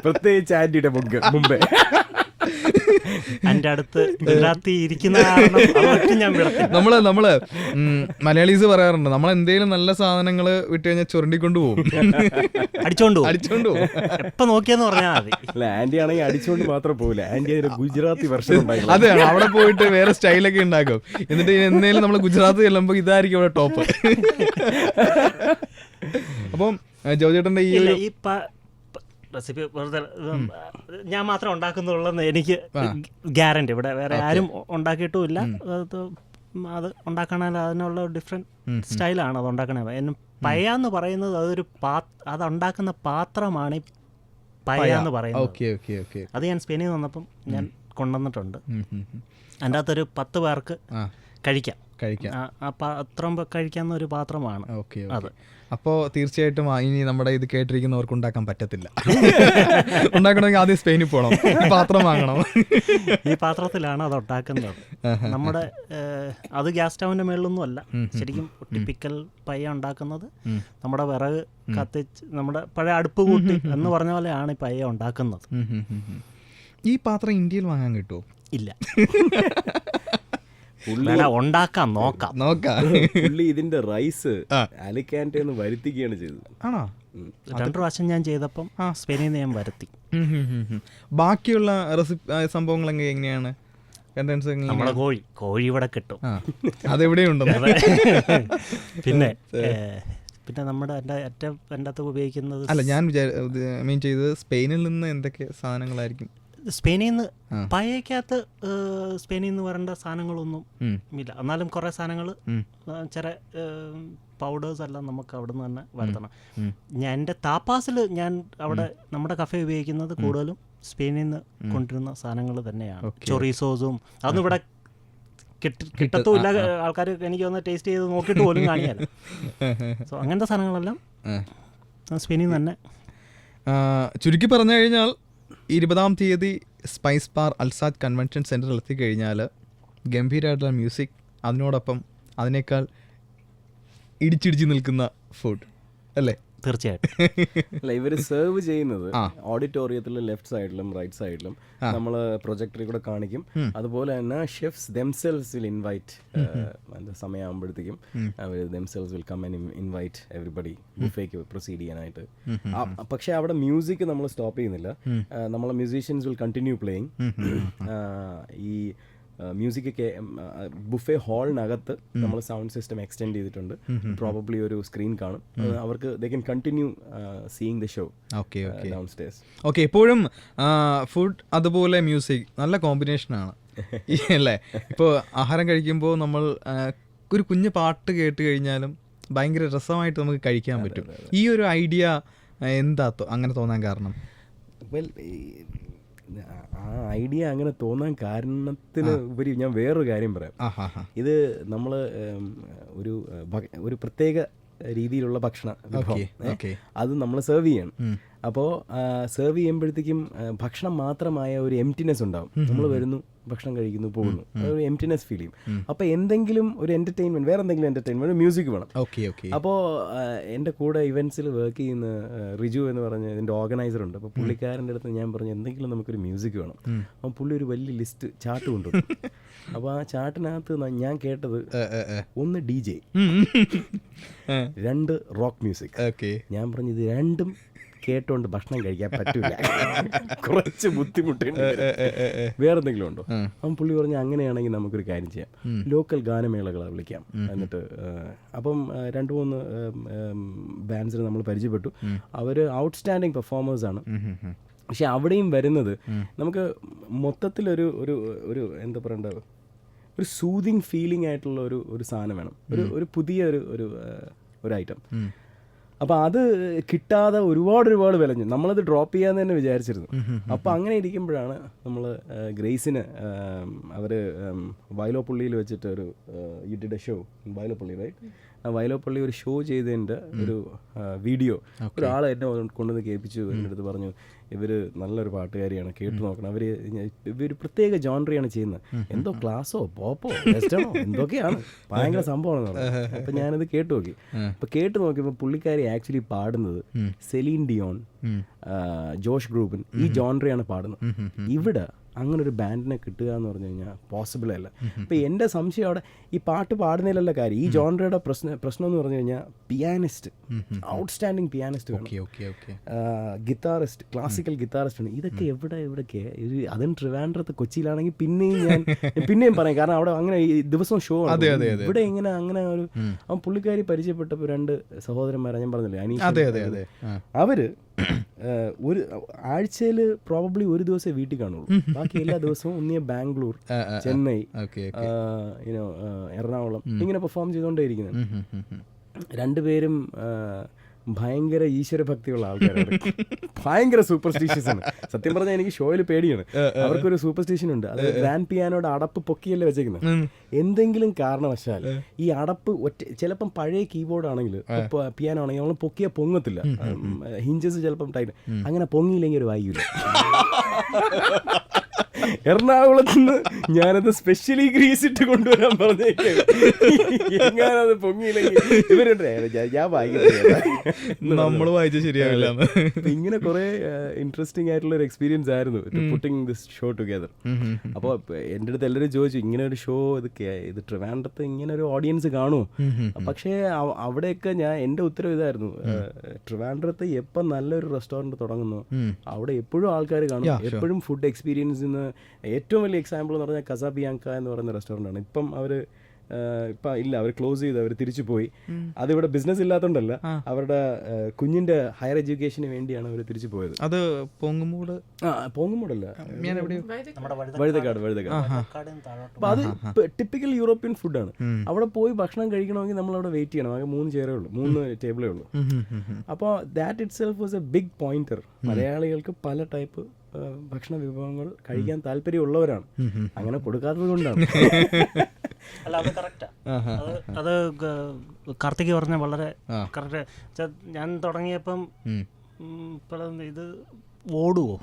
പ്രത്യേകിച്ച് ആന്റിയുടെ മുമ്പേ. എൻ്റെ അടുത്ത് ഗുജറാത്തി ഇരിക്കുന്ന ഞാൻ നമ്മള് മലയാളീസ് പറയാറുണ്ട്, നമ്മളെന്തേലും നല്ല സാധനങ്ങള് വിട്ട് കഴിഞ്ഞാൽ ചുരണ്ടിക്കൊണ്ട് പോകും, അടിച്ചോണ്ട് പോകും. എപ്പൊ നോക്കിയെന്ന് പറഞ്ഞാൽ മതി. അല്ല, ആന്റി ആണെങ്കിൽ അടിച്ചോണ്ട് മാത്രം പോകില്ല, ആന്റി അതിന് ഗുജറാത്തി വെർഷൻ. അതെയാണ്, അവിടെ പോയിട്ട് വേറെ സ്റ്റൈലൊക്കെ ഉണ്ടാക്കും. എന്നിട്ട് എന്തേലും നമ്മൾ ഗുജറാത്ത് ചെല്ലുമ്പോൾ ഇതായിരിക്കും അവിടെ ടോപ്പ്. അപ്പം ജോജേട്ടൻ്റെ ഈ റെസിപ്പി ഞാൻ മാത്രം ഉണ്ടാക്കുന്നുള്ളെന്ന് എനിക്ക് ഗ്യാരണ്ടി. ഇവിടെ വേറെ ആരും ഉണ്ടാക്കിയിട്ടുമില്ല. അത് ഉണ്ടാക്കണമെങ്കിൽ അതിനുള്ള ഡിഫറെൻറ്റ് സ്റ്റൈലാണ് അത് ഉണ്ടാക്കണേ. പയ്യ എന്ന് പറയുന്നത് അത് ഉണ്ടാക്കുന്ന പാത്രമാണ് ഈ പയ്യ എന്ന് പറയുന്നത്. അത് ഞാൻ സ്പെയിനിൽ നിന്ന് വന്നപ്പം ഞാൻ കൊണ്ടുവന്നിട്ടുണ്ട്. അതിൻ്റെ അകത്തൊരു 10 പേർക്ക് കഴിക്കാം. അത്രയും കഴിക്കാവുന്ന ഒരു പാത്രമാണ് അത്. അപ്പോൾ തീർച്ചയായിട്ടും ഇനി നമ്മുടെ ഇത് കേട്ടിരിക്കുന്നവർക്ക് ഉണ്ടാക്കാൻ പറ്റത്തില്ല. ഉണ്ടാക്കണമെങ്കിൽ ആദ്യം സ്പെയിനിൽ പോകണം, പാത്രം വാങ്ങണം. ഈ പാത്രത്തിലാണ് അത് ഉണ്ടാക്കുന്നത്. നമ്മുടെ അത് ഗ്യാസ് സ്റ്റൗവിൻ്റെ മേളിലൊന്നും അല്ല, ശരിക്കും ടിപ്പിക്കൽ പയ്യ ഉണ്ടാക്കുന്നത് നമ്മുടെ വിറക് കത്തിച്ച് നമ്മുടെ പഴയ അടുപ്പ് കൂട്ടി എന്ന് പറഞ്ഞ പോലെയാണ് ഈ പയ്യ ഉണ്ടാക്കുന്നത്. ഈ പാത്രം ഇന്ത്യയിൽ വാങ്ങാൻ കിട്ടുമോ? ഇല്ല, ഉണ്ടാക്കാം, നോക്കാം. പുള്ളി ഇതിന്റെ റൈസ് അലിക്കാന്റെന്ന് വരുത്തിക്കുകയാണ് ചെയ്തത്. ആണോ? 2 പ്രാവശ്യം ഞാൻ ചെയ്തപ്പം സ്പെയിനിൽ നിന്ന് ഞാൻ വരുത്തി. ബാക്കിയുള്ള സംഭവങ്ങൾ എങ്ങനെയാണ്? നമ്മുടെ കോഴി ഇവിടെ കിട്ടും, അതെവിടെയുണ്ടോ? പിന്നെ നമ്മുടെ എൻ്റെ അകത്ത് ഉപയോഗിക്കുന്നത് അല്ല, ഞാൻ മീൻ ചെയ്തത് സ്പെയിനിൽ നിന്ന് എന്തൊക്കെ സാധനങ്ങളായിരിക്കും? സ്പെയിനിൽ നിന്ന് പയ്യക്കകത്ത് സ്പെയിനിൽ നിന്ന് വരേണ്ട സാധനങ്ങളൊന്നും ഇല്ല. എന്നാലും കുറേ സാധനങ്ങൾ, ചില പൗഡേഴ്സ് എല്ലാം നമുക്ക് അവിടെ നിന്ന് തന്നെ വരുത്തണം. ഞാൻ എൻ്റെ താപ്പാസിൽ ഞാൻ അവിടെ നമ്മുടെ കഫേ ഉപയോഗിക്കുന്നത് കൂടുതലും സ്പെയിനിൽ നിന്ന് കൊണ്ടുവരുന്ന സാധനങ്ങൾ തന്നെയാണ്. ചൊറീസോസും അതൊന്നും ഇവിടെ കിട്ടത്തുമില്ല. ആൾക്കാർ എനിക്ക് ഒന്ന് ടേസ്റ്റ് ചെയ്ത് നോക്കിയിട്ട് പോലും കാണിയാലോ. സോ അങ്ങനത്തെ സാധനങ്ങളെല്ലാം സ്പെയിനിൽ നിന്ന് തന്നെ. ചുരുക്കി പറഞ്ഞു കഴിഞ്ഞാൽ 20-ാം തീയതി സ്പൈസ് ബാർ അൽസാദ് കൺവെൻഷൻ സെൻറ്ററിൽ എത്തിക്കഴിഞ്ഞാൽ ഗംഭീരമായിട്ടുള്ള മ്യൂസിക്, അതിനോടൊപ്പം അതിനേക്കാൾ ഇടിച്ചിടിച്ച് നിൽക്കുന്ന ഫുഡ് അല്ലേ? തീർച്ചയായിട്ടും. അല്ല, ഇവർ സെർവ് ചെയ്യുന്നത് ഓഡിറ്റോറിയത്തിലും ലെഫ്റ്റ് സൈഡിലും റൈറ്റ് സൈഡിലും നമ്മൾ പ്രൊജക്ടറിൽ കൂടെ കാണിക്കും. അതുപോലെ തന്നെ ഷെഫ്സ് ദെംസെൽസ് വിൽ ഇൻവൈറ്റ്, എന്താ സമയമാകുമ്പോഴത്തേക്കും അവർ themselves will come and invite everybody ബുഫേക്ക് പ്രൊസീഡ് ചെയ്യാനായിട്ട്. പക്ഷേ അവിടെ മ്യൂസിക് നമ്മൾ സ്റ്റോപ്പ് ചെയ്യുന്നില്ല. നമ്മളെ മ്യൂസീഷ്യൻസ് വിൽ കണ്ടിന്യൂ പ്ലേയിങ്. ഈ മ്യൂസിക് ബുഫേ ഹാളിനകത്ത് നമ്മൾ സൗണ്ട് സിസ്റ്റം എക്സ്റ്റെൻഡ് ചെയ്തിട്ടുണ്ട്. പ്രോബബ്ലി ഒരു സ്ക്രീൻ കാണും. അവർക്ക് they can continue seeing the show downstairs. Okay, എപ്പോഴും ഫുഡ് അതുപോലെ മ്യൂസിക് നല്ല കോമ്പിനേഷനാണ് അല്ലേ? ഇപ്പോൾ ആഹാരം കഴിക്കുമ്പോൾ നമ്മൾ ഒരു കുഞ്ഞു പാട്ട് കേട്ട് കഴിഞ്ഞാലും ഭയങ്കര രസമായിട്ട് നമുക്ക് കഴിക്കാൻ പറ്റും. ഈ ഒരു ഐഡിയ എന്താ അങ്ങനെ തോന്നാൻ കാരണം? ആ ഐഡിയ അങ്ങനെ തോന്നാൻ കാരണത്തിന് ഉപരി ഞാൻ വേറൊരു കാര്യം പറയാം. ഇത് നമ്മൾ ഒരു പ്രത്യേക രീതിയിലുള്ള ഭക്ഷണ വിഭവം അത് നമ്മൾ സെർവ് ചെയ്യണം. അപ്പോൾ സെർവ് ചെയ്യുമ്പോഴത്തേക്കും ഭക്ഷണം മാത്രമായ ഒരു എംപ്റ്റിനെസ് ഉണ്ടാവും. നമ്മൾ വരുന്നു, ഭക്ഷണം കഴിക്കുന്നു, പോകുന്നു, ഒരു എംപ്റ്റിനെസ് ഫീൽ ചെയ്യും. അപ്പോൾ എന്തെങ്കിലും ഒരു എൻ്റർടൈൻമെൻറ്റ്, വേറെ എന്തെങ്കിലും എൻ്റർടൈൻമെൻറ്റ്, മ്യൂസിക് വേണം. അപ്പോൾ എൻ്റെ കൂടെ ഇവൻറ്റ്സിൽ വർക്ക് ചെയ്യുന്ന റിജു എന്ന് പറഞ്ഞ ഇതിൻ്റെ ഓർഗനൈസർ ഉണ്ട്. അപ്പോൾ പുള്ളിക്കാരൻ്റെ അടുത്ത് ഞാൻ പറഞ്ഞു എന്തെങ്കിലും നമുക്കൊരു മ്യൂസിക് വേണം. അപ്പോൾ പുള്ളി ഒരു വലിയ ലിസ്റ്റ് ചാർട്ട് കൊണ്ടുവന്നു. അപ്പോൾ ആ ചാർട്ടിനകത്ത് ഞാൻ കേട്ടത് 1 DJ, 2 റോക്ക് മ്യൂസിക്. ഞാൻ പറഞ്ഞു ഇത് രണ്ടും കേട്ടോണ്ട് ഭക്ഷണം കഴിക്കാൻ പറ്റൂല, കുറച്ച് ബുദ്ധിമുട്ടുണ്ട്, വേറെ എന്തെങ്കിലും ഉണ്ടോ? അപ്പം പുള്ളി പറഞ്ഞു അങ്ങനെയാണെങ്കിൽ നമുക്കൊരു കാര്യം ചെയ്യാം, ലോക്കൽ ഗാനമേളകളെ വിളിക്കാം. എന്നിട്ട് അപ്പം 2-3 ബാൻഡ്സിനെ നമ്മൾ പരിചയപ്പെട്ടു. അവർ ഔട്ട്സ്റ്റാൻഡിങ് പെർഫോമേഴ്സാണ്. പക്ഷെ അവിടെയും വരുന്നത് നമുക്ക് മൊത്തത്തിലൊരു ഒരു ഒരു എന്താ പറയണ്ട, ഒരു സൂതിങ് ഫീലിംഗ് ആയിട്ടുള്ള ഒരു സാധനം വേണം, ഒരു പുതിയ ഒരു ഐറ്റം. അപ്പോൾ അത് കിട്ടാതെ ഒരുപാട് വിലഞ്ഞു. നമ്മളത് ഡ്രോപ്പ് ചെയ്യാന്ന് തന്നെ വിചാരിച്ചിരുന്നു. അപ്പോൾ അങ്ങനെ ഇരിക്കുമ്പോഴാണ് നമ്മൾ ഗ്രേസിന് അവർ വയലോപ്പള്ളിയിൽ വെച്ചിട്ട് ഒരു you did a show Vayaloppalli, right? Vayaloppalli ഒരു ഷോ ചെയ്തതിൻ്റെ ഒരു വീഡിയോ ഒരാൾ എന്നെ കൊണ്ടുവന്ന് കേൾപ്പിച്ചു. എൻ്റെ അടുത്ത് പറഞ്ഞു ഇവർ നല്ലൊരു പാട്ടുകാരിയാണ്, കേട്ടു നോക്കണം. ഇവർ പ്രത്യേക ജോൺറിയാണ് ചെയ്യുന്നത്, എന്തോ ക്ലാസ്സോ പോപ്പോ വെസ്റ്റേണോ എന്തൊക്കെയാണ്, ഭയങ്കര സംഭവമാണെന്ന് പറഞ്ഞു. അപ്പം ഞാനത് കേട്ടു നോക്കി. അപ്പം കേട്ട് നോക്കിയപ്പോൾ പുള്ളിക്കാരി ആക്ച്വലി പാടുന്നത് സെലീൻ ഡിയോൺ, ജോഷ് ഗ്രൂപ്പൻ, ഈ ജോൺറിയാണ് പാടുന്നത്. ഇവിടെ അങ്ങനെ ഒരു ബാൻഡിനെ കിട്ടുക എന്ന് പറഞ്ഞു കഴിഞ്ഞാൽ പോസിബിളേ അല്ല. അപ്പോൾ എൻ്റെ സംശയം അവിടെ ഈ പാട്ട് പാടുന്നതിലല്ല കാര്യം. ഈ ജോൺറയുടെ പ്രശ്നം എന്ന് പറഞ്ഞു കഴിഞ്ഞാൽ പിയാനിസ്റ്റ്, ഔട്ട്സ്റ്റാൻഡിങ് പിയാനിസ്റ്റ് വേണം, ഗിത്താറിസ്റ്റ്, ക്ലാസിക്കൽ ഗിത്താറിസ്റ്റ് വേണം. ഇതൊക്കെ എവിടെയൊക്കെ അതും ട്രിവാൻഡ്രത്ത്, കൊച്ചിയിലാണെങ്കിൽ പിന്നെയും പറയാം, കാരണം അവിടെ അങ്ങനെ ദിവസവും ഷോ ആണ്. ഇവിടെ ഇങ്ങനെ അങ്ങനെ ഒരു പുള്ളിക്കാരി പരിചയപ്പെട്ടപ്പോൾ 2 സഹോദരന്മാരാണ്, ഞാൻ പറഞ്ഞില്ലേ അനീഷ്, അവര് ഒരു ആഴ്ചയിൽ പ്രോബബ്ലി ഒരു ദിവസമേ വീട്ടിൽ കാണുള്ളൂ. ബാക്കി എല്ലാ ദിവസവും ഒന്നിയ ബാംഗ്ലൂർ, ചെന്നൈ, എറണാകുളം ഇങ്ങനെ പെർഫോം ചെയ്തുകൊണ്ടേ ഇരിക്കുന്നത്. 2 പേരും ഭയങ്കര ഈശ്വരഭക്തിയുള്ള ആൾക്കാരാണ്, ഭയങ്കര സൂപ്പർസ്റ്റിഷ്യസ് ആണ്. സത്യം പറഞ്ഞാൽ എനിക്ക് ഷോയിൽ പേടിയാണ്. അവർക്കൊരു സൂപ്പർസ്റ്റിഷൻ ഉണ്ട്, അത് ഗ്രാൻഡ് പിയാനോയുടെ അടപ്പ് പൊക്കിയല്ലേ വെച്ചേക്കുന്നത്. എന്തെങ്കിലും കാരണവശാൽ ഈ അടപ്പ് ചിലപ്പം പഴയ കീബോർഡ് ആണെങ്കിൽ, പിയാനോ ആണെങ്കിൽ നമ്മൾ പൊക്കിയാൽ പൊങ്ങത്തില്ല, ഹിഞ്ചസ് ചിലപ്പം ടൈറ്റ്, അങ്ങനെ പൊങ്ങിയില്ലെങ്കിൽ ഒരു വായില്ല. എറണാകുളത്ത് നിന്ന് ഞാനത് സ്പെഷ്യലി ഗ്രീസ് ഇട്ട് കൊണ്ടുവരാൻ പറഞ്ഞേക്കെ, എങ്ങാനത് പൊങ്ങിയില്ലെങ്കിൽ ഇവരുണ്ട് ഞാൻ വായിക്കത്തില്ല, നമ്മൾ വായിച്ച ശരിയാവില്ല. ഇങ്ങനെ കുറെ ഇൻട്രസ്റ്റിംഗ് ആയിട്ടുള്ള ഒരു എക്സ്പീരിയൻസ് ആയിരുന്നു പുട്ടിങ് ദിസ് ഷോ ടുഗെദർ. അപ്പോൾ എൻ്റെ അടുത്ത് എല്ലാവരും ചോദിച്ചു ഇങ്ങനെ ഒരു ഷോ ഇത് ട്രിവാൻഡ്രത്ത് ഇങ്ങനെ ഒരു ഓഡിയൻസ് കാണുമോ? പക്ഷേ അവിടെയൊക്കെ എൻ്റെ ഉത്തരവ് ഇതായിരുന്നു, ട്രിവാൻഡ്രത്ത് എപ്പം നല്ലൊരു റെസ്റ്റോറൻറ്റ് തുടങ്ങുന്നു അവിടെ എപ്പോഴും ആൾക്കാർ കാണും, എപ്പോഴും ഫുഡ് എക്സ്പീരിയൻസ്. ഏറ്റവും വലിയ എക്സാമ്പിൾ എന്ന് പറഞ്ഞാൽ കസാബിയാങ്ക എന്ന് പറയുന്ന റെസ്റ്റോറൻ്റ് ആണ്. ഇപ്പം ഇല്ല, അവർ ക്ലോസ് ചെയ്ത് അവർ തിരിച്ചു പോയി. അതിവിടെ ബിസിനസ് ഇല്ലാത്തതുകൊണ്ടല്ല, അവരുടെ കുഞ്ഞിന്റെ ഹയർ എഡ്യൂക്കേഷന് വേണ്ടിയാണ് അവർ തിരിച്ചു പോയത്. അത് പൊങ്ങുമൂടല്ല, വഴുതക്കാട്. അപ്പൊ അത് ടിപ്പിക്കൽ യൂറോപ്യൻ ഫുഡാണ്. അവിടെ പോയി ഭക്ഷണം കഴിക്കണമെങ്കിൽ നമ്മൾ അവിടെ വെയിറ്റ് ചെയ്യണം. ആകെ 3 ചെയറേ ഉള്ളൂ, 3 ടേബിളേ ഉള്ളൂ. അപ്പോൾ that itself was a big pointer. മലയാളികൾക്ക് പല ടൈപ്പ് ഭക്ഷണ വിഭവങ്ങൾ കഴിക്കാൻ താല്പര്യമുള്ളവരാണ്, അങ്ങനെ കൊടുക്കാത്തത് കൊണ്ടാണ്. അല്ല, അത് കറക്റ്റാ. അത് കാർത്തിക് പറഞ്ഞ വളരെ കറക്റ്റ്. ഞാൻ തുടങ്ങിയപ്പം ഇത് ഓടുവോ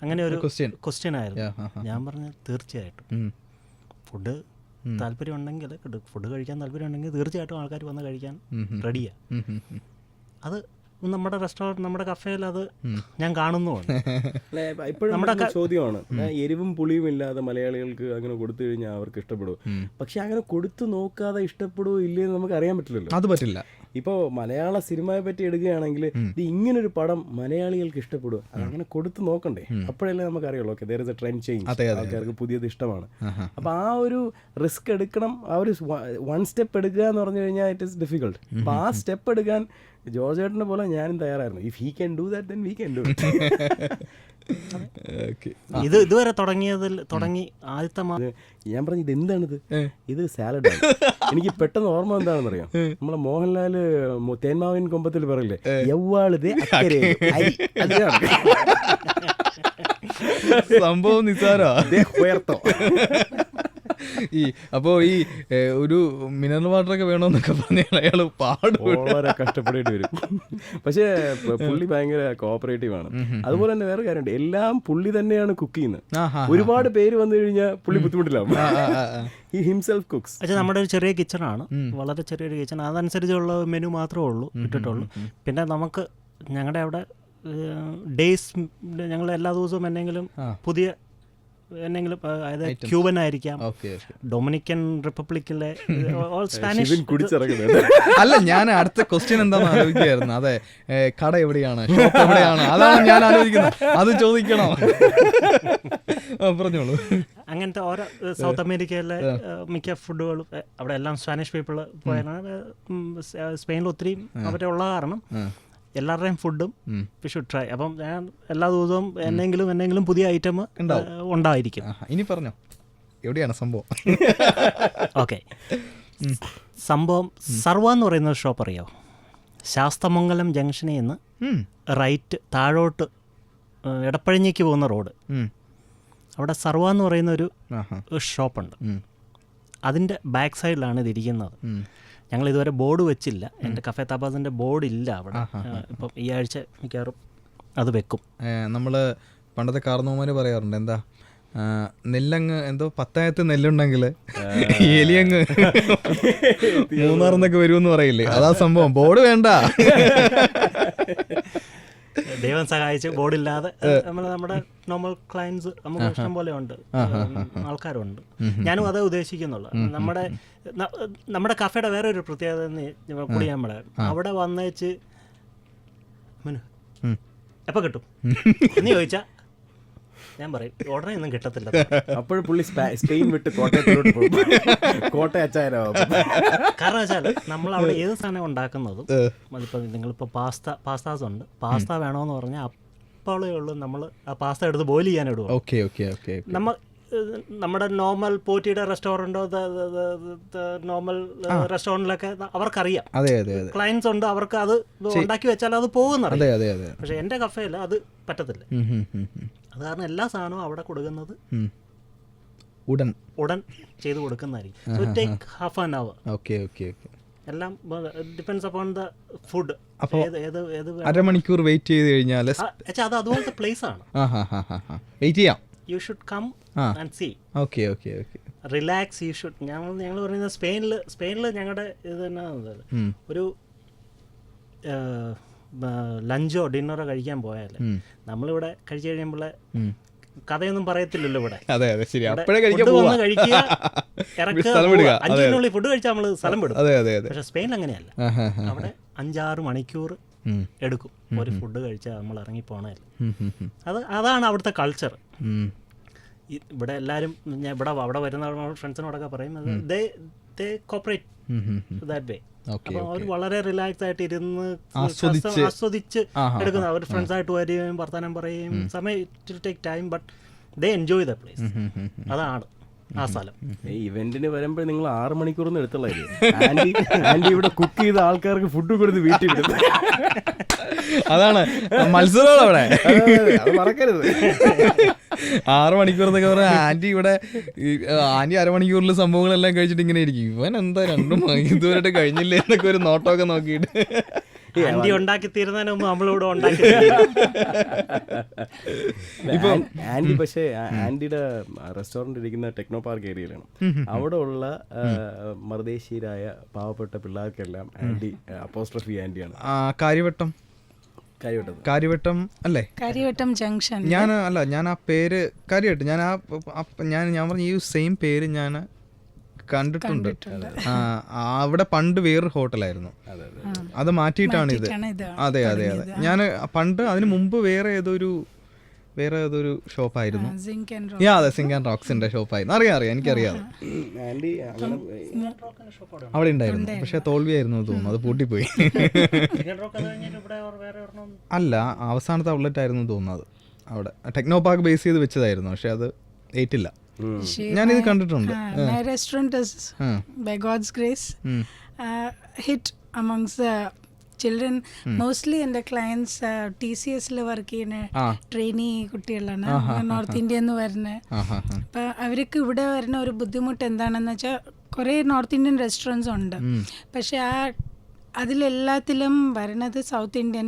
അങ്ങനെ ഒരു ക്വസ്റ്റ്യൻ ആയിരുന്നു. ഞാൻ പറഞ്ഞ തീർച്ചയായിട്ടും ഫുഡ് താല്പര്യം ഉണ്ടെങ്കിൽ, ഫുഡ് കഴിക്കാൻ താല്പര്യം ഉണ്ടെങ്കിൽ തീർച്ചയായിട്ടും ആൾക്കാർ വന്ന് കഴിക്കാൻ റെഡിയാ. അത് നമ്മുടെ റെസ്റ്റോറൻറ്റ് നമ്മുടെ കഫേയിൽ അത് ഞാൻ കാണുന്നുമുണ്ട്. ഇപ്പോഴും നമ്മുടെ ചോദ്യമാണ്, എരിവും പുളിയും ഇല്ലാതെ മലയാളികൾക്ക് അങ്ങനെ കൊടുത്തു കഴിഞ്ഞാൽ അവർക്ക് ഇഷ്ടപ്പെടുമോ? പക്ഷെ അങ്ങനെ കൊടുത്തു നോക്കാതെ ഇഷ്ടപ്പെടുമോ ഇല്ലയെന്ന് നമുക്ക് അറിയാൻ പറ്റില്ലല്ലോ. അത് പറ്റില്ല. ഇപ്പോൾ മലയാള സിനിമയെ പറ്റി എടുക്കുകയാണെങ്കിൽ ഇത് ഇങ്ങനൊരു പടം മലയാളികൾക്ക് ഇഷ്ടപ്പെടുമോ? അതങ്ങനെ കൊടുത്തു നോക്കണ്ടേ? അപ്പോഴല്ലേ നമുക്ക് അറിയുള്ളൂ okay there is A trend change, ആൾക്കാർക്ക് പുതിയത് ഇഷ്ടമാണ്. അപ്പോൾ ആ ഒരു റിസ്ക് എടുക്കണം, ആ ഒരു 1 സ്റ്റെപ്പ് എടുക്കുക എന്ന് പറഞ്ഞു കഴിഞ്ഞാൽ ഇറ്റ് ഇസ് ഡിഫിക്കൾട്ട്. അപ്പോൾ ആ സ്റ്റെപ്പ് എടുക്കാൻ ജോർജ് ചേട്ടനെ പോലെ ഞാനും തയ്യാറായിരുന്നു. If he can do that then we can do it. ഇത് ഇതുവരെ തുടങ്ങി ആദ്യത്തെ ഞാൻ പറഞ്ഞു ഇത് എന്താണിത്, ഇത് സാലഡാണ്. എനിക്ക് പെട്ടെന്ന് ഓർമ്മ എന്താണെന്ന് അറിയാം, നമ്മളെ മോഹൻലാല് തേന്മാവിൻ കൊമ്പത്തിൽ പറയില്ലേ, എവ്വാളിത് സംഭവം നിസാരോ ഉയർത്തോ. അപ്പോൾ ഈ ഒരു മിനറൽ വാട്ടർ ഒക്കെ വേണമെന്നൊക്കെ പറഞ്ഞാൽ അയാൾ വളരെ കഷ്ടപ്പെടേണ്ടി വരും. പക്ഷേ പുള്ളി ഭയങ്കര കോഓപ്പറേറ്റീവ് ആണ്. അതുപോലെ തന്നെ വേറെ കാര്യമുണ്ട്, എല്ലാം പുള്ളി തന്നെയാണ് കുക്ക് ചെയ്യുന്നത്. ഒരുപാട് പേര് വന്നു കഴിഞ്ഞാൽ പുള്ളി ബുദ്ധിമുട്ടിലാവും. ഈ ഹിംസെൽഫ് കുക്സ്. പക്ഷേ നമ്മുടെ ഒരു ചെറിയ കിച്ചണാണ്, വളരെ ചെറിയൊരു കിച്ചൺ. അതനുസരിച്ചുള്ള മെനു മാത്രമേ ഉള്ളൂ ഇട്ടിട്ടുള്ളൂ. പിന്നെ നമുക്ക് ഞങ്ങളുടെ അവിടെ ഡേയ്സ് ഞങ്ങൾ എല്ലാ ദിവസവും എന്തെങ്കിലും പുതിയ എന്തെങ്കിലും, അതായത് ക്യൂബൻ ആയിരിക്കാം, ഡൊമിനിക്കൻ റിപ്പബ്ലിക്കിലെ സ്പാനിഷ്. അല്ല, ഞാൻ അടുത്ത ക്വസ്റ്റ്യൻ എന്താണെന്ന് ആലോചിക്കുകയായിരുന്നു. അതെ, കട എവിടെയാണ്, ഷോപ്പ് എവിടെയാണ്, അതാണ് ഞാൻ ആലോചിക്കുന്നത്. അത് ചോദിക്കണോ? പറഞ്ഞോളൂ. അങ്ങനത്തെ ഓരോ സൗത്ത് അമേരിക്കയിലെ മിക്ക ഫുഡുകളും അവിടെ എല്ലാം സ്പാനിഷ് പീപ്പിൾ പോയാണ്. സ്പെയിനിൽ ഒത്തിരി അവരെ ഉള്ള കാരണം എല്ലാവരുടെയും ഫുഡും വി ഷുഡ് ട്രൈ. അപ്പം ഞാൻ എല്ലാ ദിവസവും എന്തെങ്കിലും പുതിയ ഐറ്റം ഉണ്ടായിരിക്കും. ഇനി പറഞ്ഞോ, എവിടെയാണ് സംഭവം? ഓക്കെ, സംഭവം സർവ എന്ന് പറയുന്ന ഒരു ഷോപ്പ് അറിയാമോ? ശാസ്തമംഗലം ജംഗ്ഷനിൽ നിന്ന് റൈറ്റ് താഴോട്ട് എടപ്പഴിഞ്ഞേക്ക് പോകുന്ന റോഡ്, അവിടെ സർവ എന്ന് പറയുന്ന ഒരു ഷോപ്പുണ്ട്. അതിൻ്റെ ബാക്ക് സൈഡിലാണ് ഇതിരിക്കുന്നത്. ഞങ്ങൾ ഇതുവരെ ബോർഡ് വെച്ചില്ല, എൻ്റെ കഫേ താപ്പാസിൻ്റെ ബോർഡ് ഇല്ല അവിടെ. ഇപ്പം ഈ ആഴ്ച മിക്കവാറും അത് വെക്കും. നമ്മൾ പണ്ടത്തെ കാർന്നോമാർ പറയാറുണ്ട്, എന്താ നെല്ലങ്ങ് എന്തോ 10 നെല്ലുണ്ടെങ്കിൽ എലിയങ്ങ് 3 വരുമെന്ന് പറയില്ലേ, അതാ സംഭവം. ബോർഡ് വേണ്ട, ദൈവം സഹായിച്ച് ബോർഡില്ലാതെ നമ്മുടെ നോർമൽ ക്ലയൻസ് നമുക്ക് ഇഷ്ടം പോലെ ഉണ്ട്, ആൾക്കാരുണ്ട്. ഞാനും അതേ ഉദ്ദേശിക്കുന്നുള്ളൂ. നമ്മുടെ കഫേയുടെ വേറെ ഒരു പ്രത്യേകത കൂടി നമ്മുടെ അവിടെ വന്നേച്ച് എപ്പോൾ കിട്ടും എന്ന് ചോദിച്ചാൽ ഞാൻ പറയും ഉടനെ ഒന്നും കിട്ടത്തില്ല. അപ്പോഴും പുള്ളി സ്പെയിൻ വിട്ട് കോട്ടയത്തിലോട്ട് പോകും. കോട്ടയച്ചായാലോ? കാരണം വെച്ചാൽ നമ്മൾ അവിടെ ഏത് സാധനം ഉണ്ടാക്കുന്നതും, അതിപ്പോൾ നിങ്ങളിപ്പോൾ പാസ്താസ് ഉണ്ട്, പാസ്ത വേണമെന്ന് പറഞ്ഞാൽ അപ്പോഴേ ഉള്ളൂ നമ്മൾ ആ പാസ്ത എടുത്ത് ബോയിൽ ചെയ്യാൻ ഇടുക. നമ്മുടെ നോർമൽ പോറ്റിയുടെ റെസ്റ്റോറൻറ്റോ നോർമൽ റെസ്റ്റോറൻറ്റിലൊക്കെ അവർക്കറിയാം, ക്ലയൻസ് ഉണ്ട്, അവർക്ക് അത് ഉണ്ടാക്കി വെച്ചാൽ അത് പോകുന്നറിയാം. പക്ഷെ എൻ്റെ കഫേയിൽ അത് പറ്റത്തില്ല. അത് കാരണം എല്ലാ സാധനവും അവിടെ കൊടുക്കുന്നത് ഉടൻ ചെയ്ത് കൊടുക്കുന്നതായിരിക്കും. So take half an hour. എല്ലാം ഡിപ്പെൻഡ്സ് അപ്പോൺ ദ ഫുഡ്. അരമണിക്കൂർ വെയിറ്റ് ചെയ്ത് കഴിഞ്ഞാൽ അത് അതുപോലത്തെ പ്ലേസ് ആണ്. വെയിറ്റ് ചെയ്യാം. You should come and see. Okay. Relax, you should. ഞങ്ങൾ പറയുന്നത് സ്പെയിനിൽ ഞങ്ങളുടെ ഇത് തന്നെ ഒരു ലഞ്ചോ ഡിന്നറോ കഴിക്കാൻ പോയാൽ നമ്മളിവിടെ കഴിച്ചു കഴിയുമ്പോൾ കഥയൊന്നും പറയത്തില്ലല്ലോ ഇവിടെ. വന്ന് കഴിക്കുക, ഇറക്കുക, 5 മിനിറ്റിനുള്ളിൽ ഫുഡ് കഴിച്ചാൽ നമ്മൾ സ്ഥലം വിടും. പക്ഷെ സ്പെയിനിൽ അങ്ങനെയല്ല. അവിടെ 5-6 മണിക്കൂർ എടുക്കും ഒരു ഫുഡ് കഴിച്ചാൽ നമ്മൾ ഇറങ്ങിപ്പോണേൽ. അതാണ് അവിടുത്തെ കൾച്ചർ. ഇവിടെ എല്ലാവരും അവിടെ വരുന്ന ഫ്രണ്ട്സിനോടൊക്കെ പറയും ദേ കോപ്പറേറ്റ് ദാറ്റ് വേ. അപ്പോൾ അവർ വളരെ റിലാക്സ് ആയിട്ട് ഇരുന്ന് ആസ്വദിച്ച് എടുക്കുന്ന. അവർ ഫ്രണ്ട്സായിട്ട് വരികയും വർത്തമാനം പറയുകയും, സമയം it take time but they enjoy the place. അതാണ് ആ സ്ഥലം. ഇവന്റിന് വരുമ്പോൾ നിങ്ങൾ 6 മണിക്കൂറൊന്നും എടുത്തുള്ളൂ. ആന്റി ഇവിടെ കുക്ക് ചെയ്ത ആൾക്കാർക്ക് ഫുഡ് കൊടുത്ത് വീട്ടിൽ വിടും. അതാണ് മത്സരം അവിടെ. അത് മറക്കരുത്. 6 മണിക്കൂർ എന്നൊക്കെ പറഞ്ഞാൽ ആന്റി ഇവിടെ ആന്റി അരമണിക്കൂറിൽ സംഭവങ്ങളെല്ലാം കഴിച്ചിട്ട് ഇങ്ങനെ ഇരിക്കും. ഇവൻ എന്താ 2 മണിക്കൂറായിട്ട് കഴിഞ്ഞില്ലേ എന്നൊക്കെ ഒരു നോട്ടമൊക്കെ നോക്കിയിട്ട്. ആൻറ്റി ഉണ്ടാക്കി തീരുന്നതിന് മുമ്പ് നമ്മളിവിടെ ഉണ്ടാക്കി ആൻറ്റി പക്ഷേ ആൻറ്റിയുടെ റെസ്റ്റോറൻറ്റ് ഇരിക്കുന്ന ടെക്നോ പാർക്ക് ഏരിയയിലാണ്. അവിടെ ഉള്ള മറുദേശീയരായ പാവപ്പെട്ട പിള്ളേർക്കെല്ലാം ആൻറ്റി അപ്പോസ്ട്രഫി ആൻറ്റിയാണ്. കാര്യവട്ടം കാര്യവട്ടം അല്ലേ? കാര്യവട്ടം ജംഗ്ഷൻ. ഞാൻ ആ പേര് കാര്യമായിട്ട് ഞാൻ പറഞ്ഞ ഈ സെയിം പേര് ഞാൻ കണ്ടിട്ടുണ്ട്. അവിടെ പണ്ട് വേറൊരു ഹോട്ടലായിരുന്നു, അത് മാറ്റിയിട്ടാണ് ഇത്. അതെ അതെ അതെ, ഞാൻ പണ്ട് അതിന് മുമ്പ് വേറെ ഏതൊരു ഷോപ്പായിരുന്നു. അതെ, സിങ്ക് ആൻഡ് റോക്സിന്റെ ഷോപ്പായിരുന്നു. അറിയാം എനിക്കറിയാം. അവിടെ ഉണ്ടായിരുന്നു, പക്ഷെ തോൽവിയായിരുന്നു തോന്നുന്നു, അത് പൂട്ടിപ്പോയി. അല്ല, അവസാനത്തെ ഔട്ട്ലെറ്റ് ആയിരുന്നു തോന്നുന്നത്. അവിടെ ടെക്നോ പാർക്ക് ബേസ് ചെയ്ത് വെച്ചതായിരുന്നു, പക്ഷെ അത് ഏറ്റില്ല. ഞാനിത് കണ്ടിട്ടുണ്ട്. Restaurant by God's grace hit amongst the children. Mostly എൻ്റെ ക്ലയൻസ് TCSൽ വർക്ക് ചെയ്യുന്ന ട്രെയിനി കുട്ടികളാണ്, നോർത്ത് ഇന്ത്യയിൽ നിന്ന് വരുന്നത്. അപ്പം അവർക്ക് ഇവിടെ വരുന്ന ഒരു ബുദ്ധിമുട്ട് എന്താണെന്ന് വെച്ചാൽ കുറേ നോർത്ത് ഇന്ത്യൻ റെസ്റ്റോറൻറ്റ്സ് ഉണ്ട്, പക്ഷെ അതിലെല്ലാത്തിലും വരുന്നത് സൗത്ത് ഇന്ത്യൻ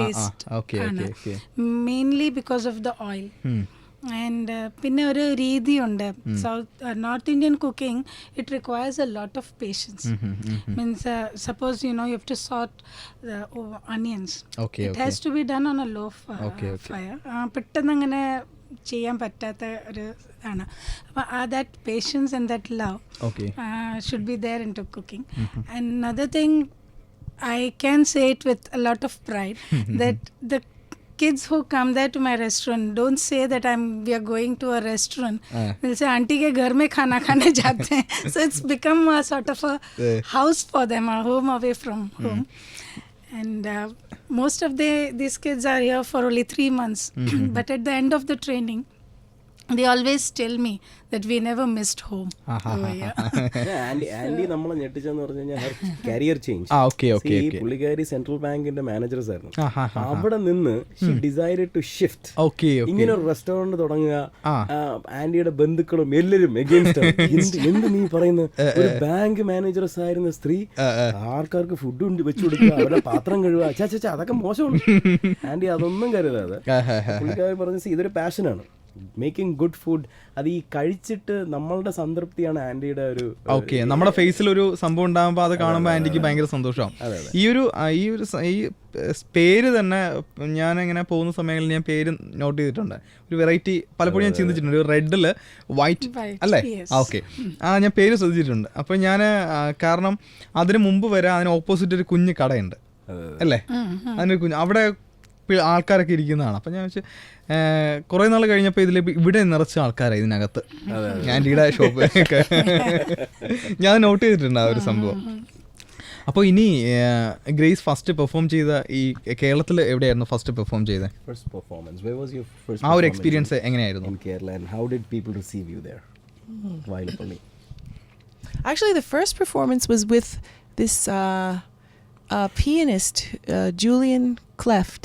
ടേസ്റ്റ് ആണ്, mainly because of the oil. And പിന്നെ ഒരു രീതിയുണ്ട്, north Indian cooking it requires a lot of patience. Means suppose you have to sort onions, it has to be done on a low fire. പെട്ടെന്ന് അങ്ങനെ ചെയ്യാൻ പറ്റാത്ത ഒരു ആണ്. അപ്പോൾ that patience and that love should be there into cooking. And another thing I can say it with a lot of pride that the kids who come there to my restaurant don't say that we are going to a restaurant. They'll say auntie ke ghar mein khana khane jate hain. So it's become a sort of a house for them, a home away from home. And most of these kids are here for only 3 months. But at the end of the training, they always tell me that we never missed home over here. Aunty നമ്മളെ ഞെട്ടിച്ചെന്ന് പറഞ്ഞു കഴിഞ്ഞാൽ career change. പുള്ളിക്കാരി central ബാങ്കിന്റെ managers ആയിരുന്നു. അവിടെ നിന്ന് Xi decided to shift. ഇങ്ങനെ ഒരു റെസ്റ്റോറന്റ് തുടങ്ങുക. ആന്റിയുടെ ബന്ധുക്കളും എല്ലാവരും എഗെയിൻസ്റ്റ്. എന്ത് നീ പറയുന്നത്? ഒരു ബാങ്ക് മാനേജേഴ്സ് ആയിരുന്ന സ്ത്രീ ആൾക്കാർക്ക് ഫുഡ് വെച്ചു കൊടുക്കുക, അവരുടെ പാത്രം കഴുകുക, ചാച്ചാ അതൊക്കെ മോശമാണ്. ആന്റി അതൊന്നും കരുതാതെ പുള്ളിക്കാരി പറഞ്ഞു ഇതൊരു പാഷനാണ്, മേക്കിംഗ് ഗുഡ് ഫുഡ്. അത് ഈ കഴിച്ചിട്ട് നമ്മളുടെ സംതൃപ്തിയാണ് ആന്റിയുടെ ഒരു. നമ്മുടെ ഫേസിൽ ഒരു സംഭവം ഉണ്ടാകുമ്പോൾ അത് കാണുമ്പോൾ ആന്റിക്ക് ഭയങ്കര സന്തോഷമാവും. ഈ പേര് തന്നെ ഞാൻ ഇങ്ങനെ പോകുന്ന സമയങ്ങളിൽ ഞാൻ പേര് നോട്ട് ചെയ്തിട്ടുണ്ട്. ഒരു വെറൈറ്റി പലപ്പോഴും ഞാൻ ചിന്തിച്ചിട്ടുണ്ട്, ഒരു റെഡില് വൈറ്റ് അല്ലേ? ഞാൻ പേര് ശ്രദ്ധിച്ചിട്ടുണ്ട്. അപ്പോൾ ഞാൻ കാരണം അതിന് മുമ്പ് വരെ അതിന് ഓപ്പോസിറ്റ് ഒരു കുഞ്ഞ് കടയുണ്ട് അല്ലേ, അതിനൊരു കുഞ്ഞ് അവിടെ ആൾക്കാരൊക്കെ ഇരിക്കുന്നതാണ്. അപ്പം ഞാൻ വെച്ച് കുറേ നാൾ കഴിഞ്ഞപ്പോൾ ഇവിടെ നിറച്ച ആൾക്കാരാണ് ഇതിനകത്ത്. ആൻറ്റിയുടെ ഷോപ്പ് ഞാൻ നോട്ട് ചെയ്തിട്ടുണ്ട് ആ ഒരു സംഭവം. അപ്പോൾ ഇനി ഗ്രേസ് ഫസ്റ്റ് പെർഫോം ചെയ്ത ഈ കേരളത്തിൽ എവിടെയായിരുന്നു ഫസ്റ്റ് പെർഫോം ചെയ്തത്? ആ ഒരു എക്സ്പീരിയൻസ് എങ്ങനെയായിരുന്നു? Actually, the first performance was with this pianist, Julian Cleft.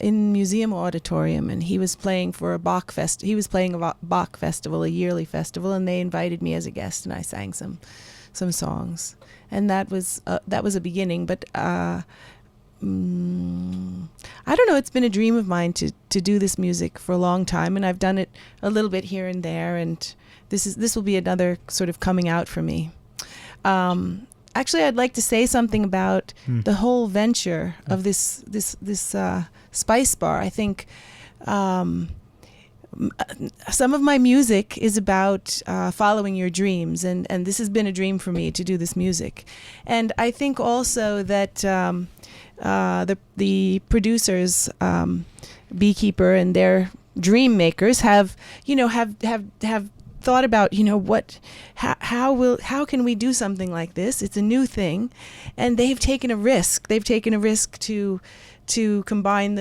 In Museum Auditorium, and he was playing for a Bach He was playing a Bach festival, a yearly festival, and they invited me as a guest, and I sang some songs, and that was a beginning. But I don't know. It's been a dream of mine to do this music for a long time, and I've done it a little bit here and there, and this will be another sort of coming out for me. Actually, I'd like to say something about the whole venture of this spice bar. I think some of my music is about following your dreams, and this has been a dream for me to do this music. And I think also that the producers, Beekeeper and their dream makers have thought about, how can we do something like this? It's a new thing, and they've taken a risk. They've taken a risk to combine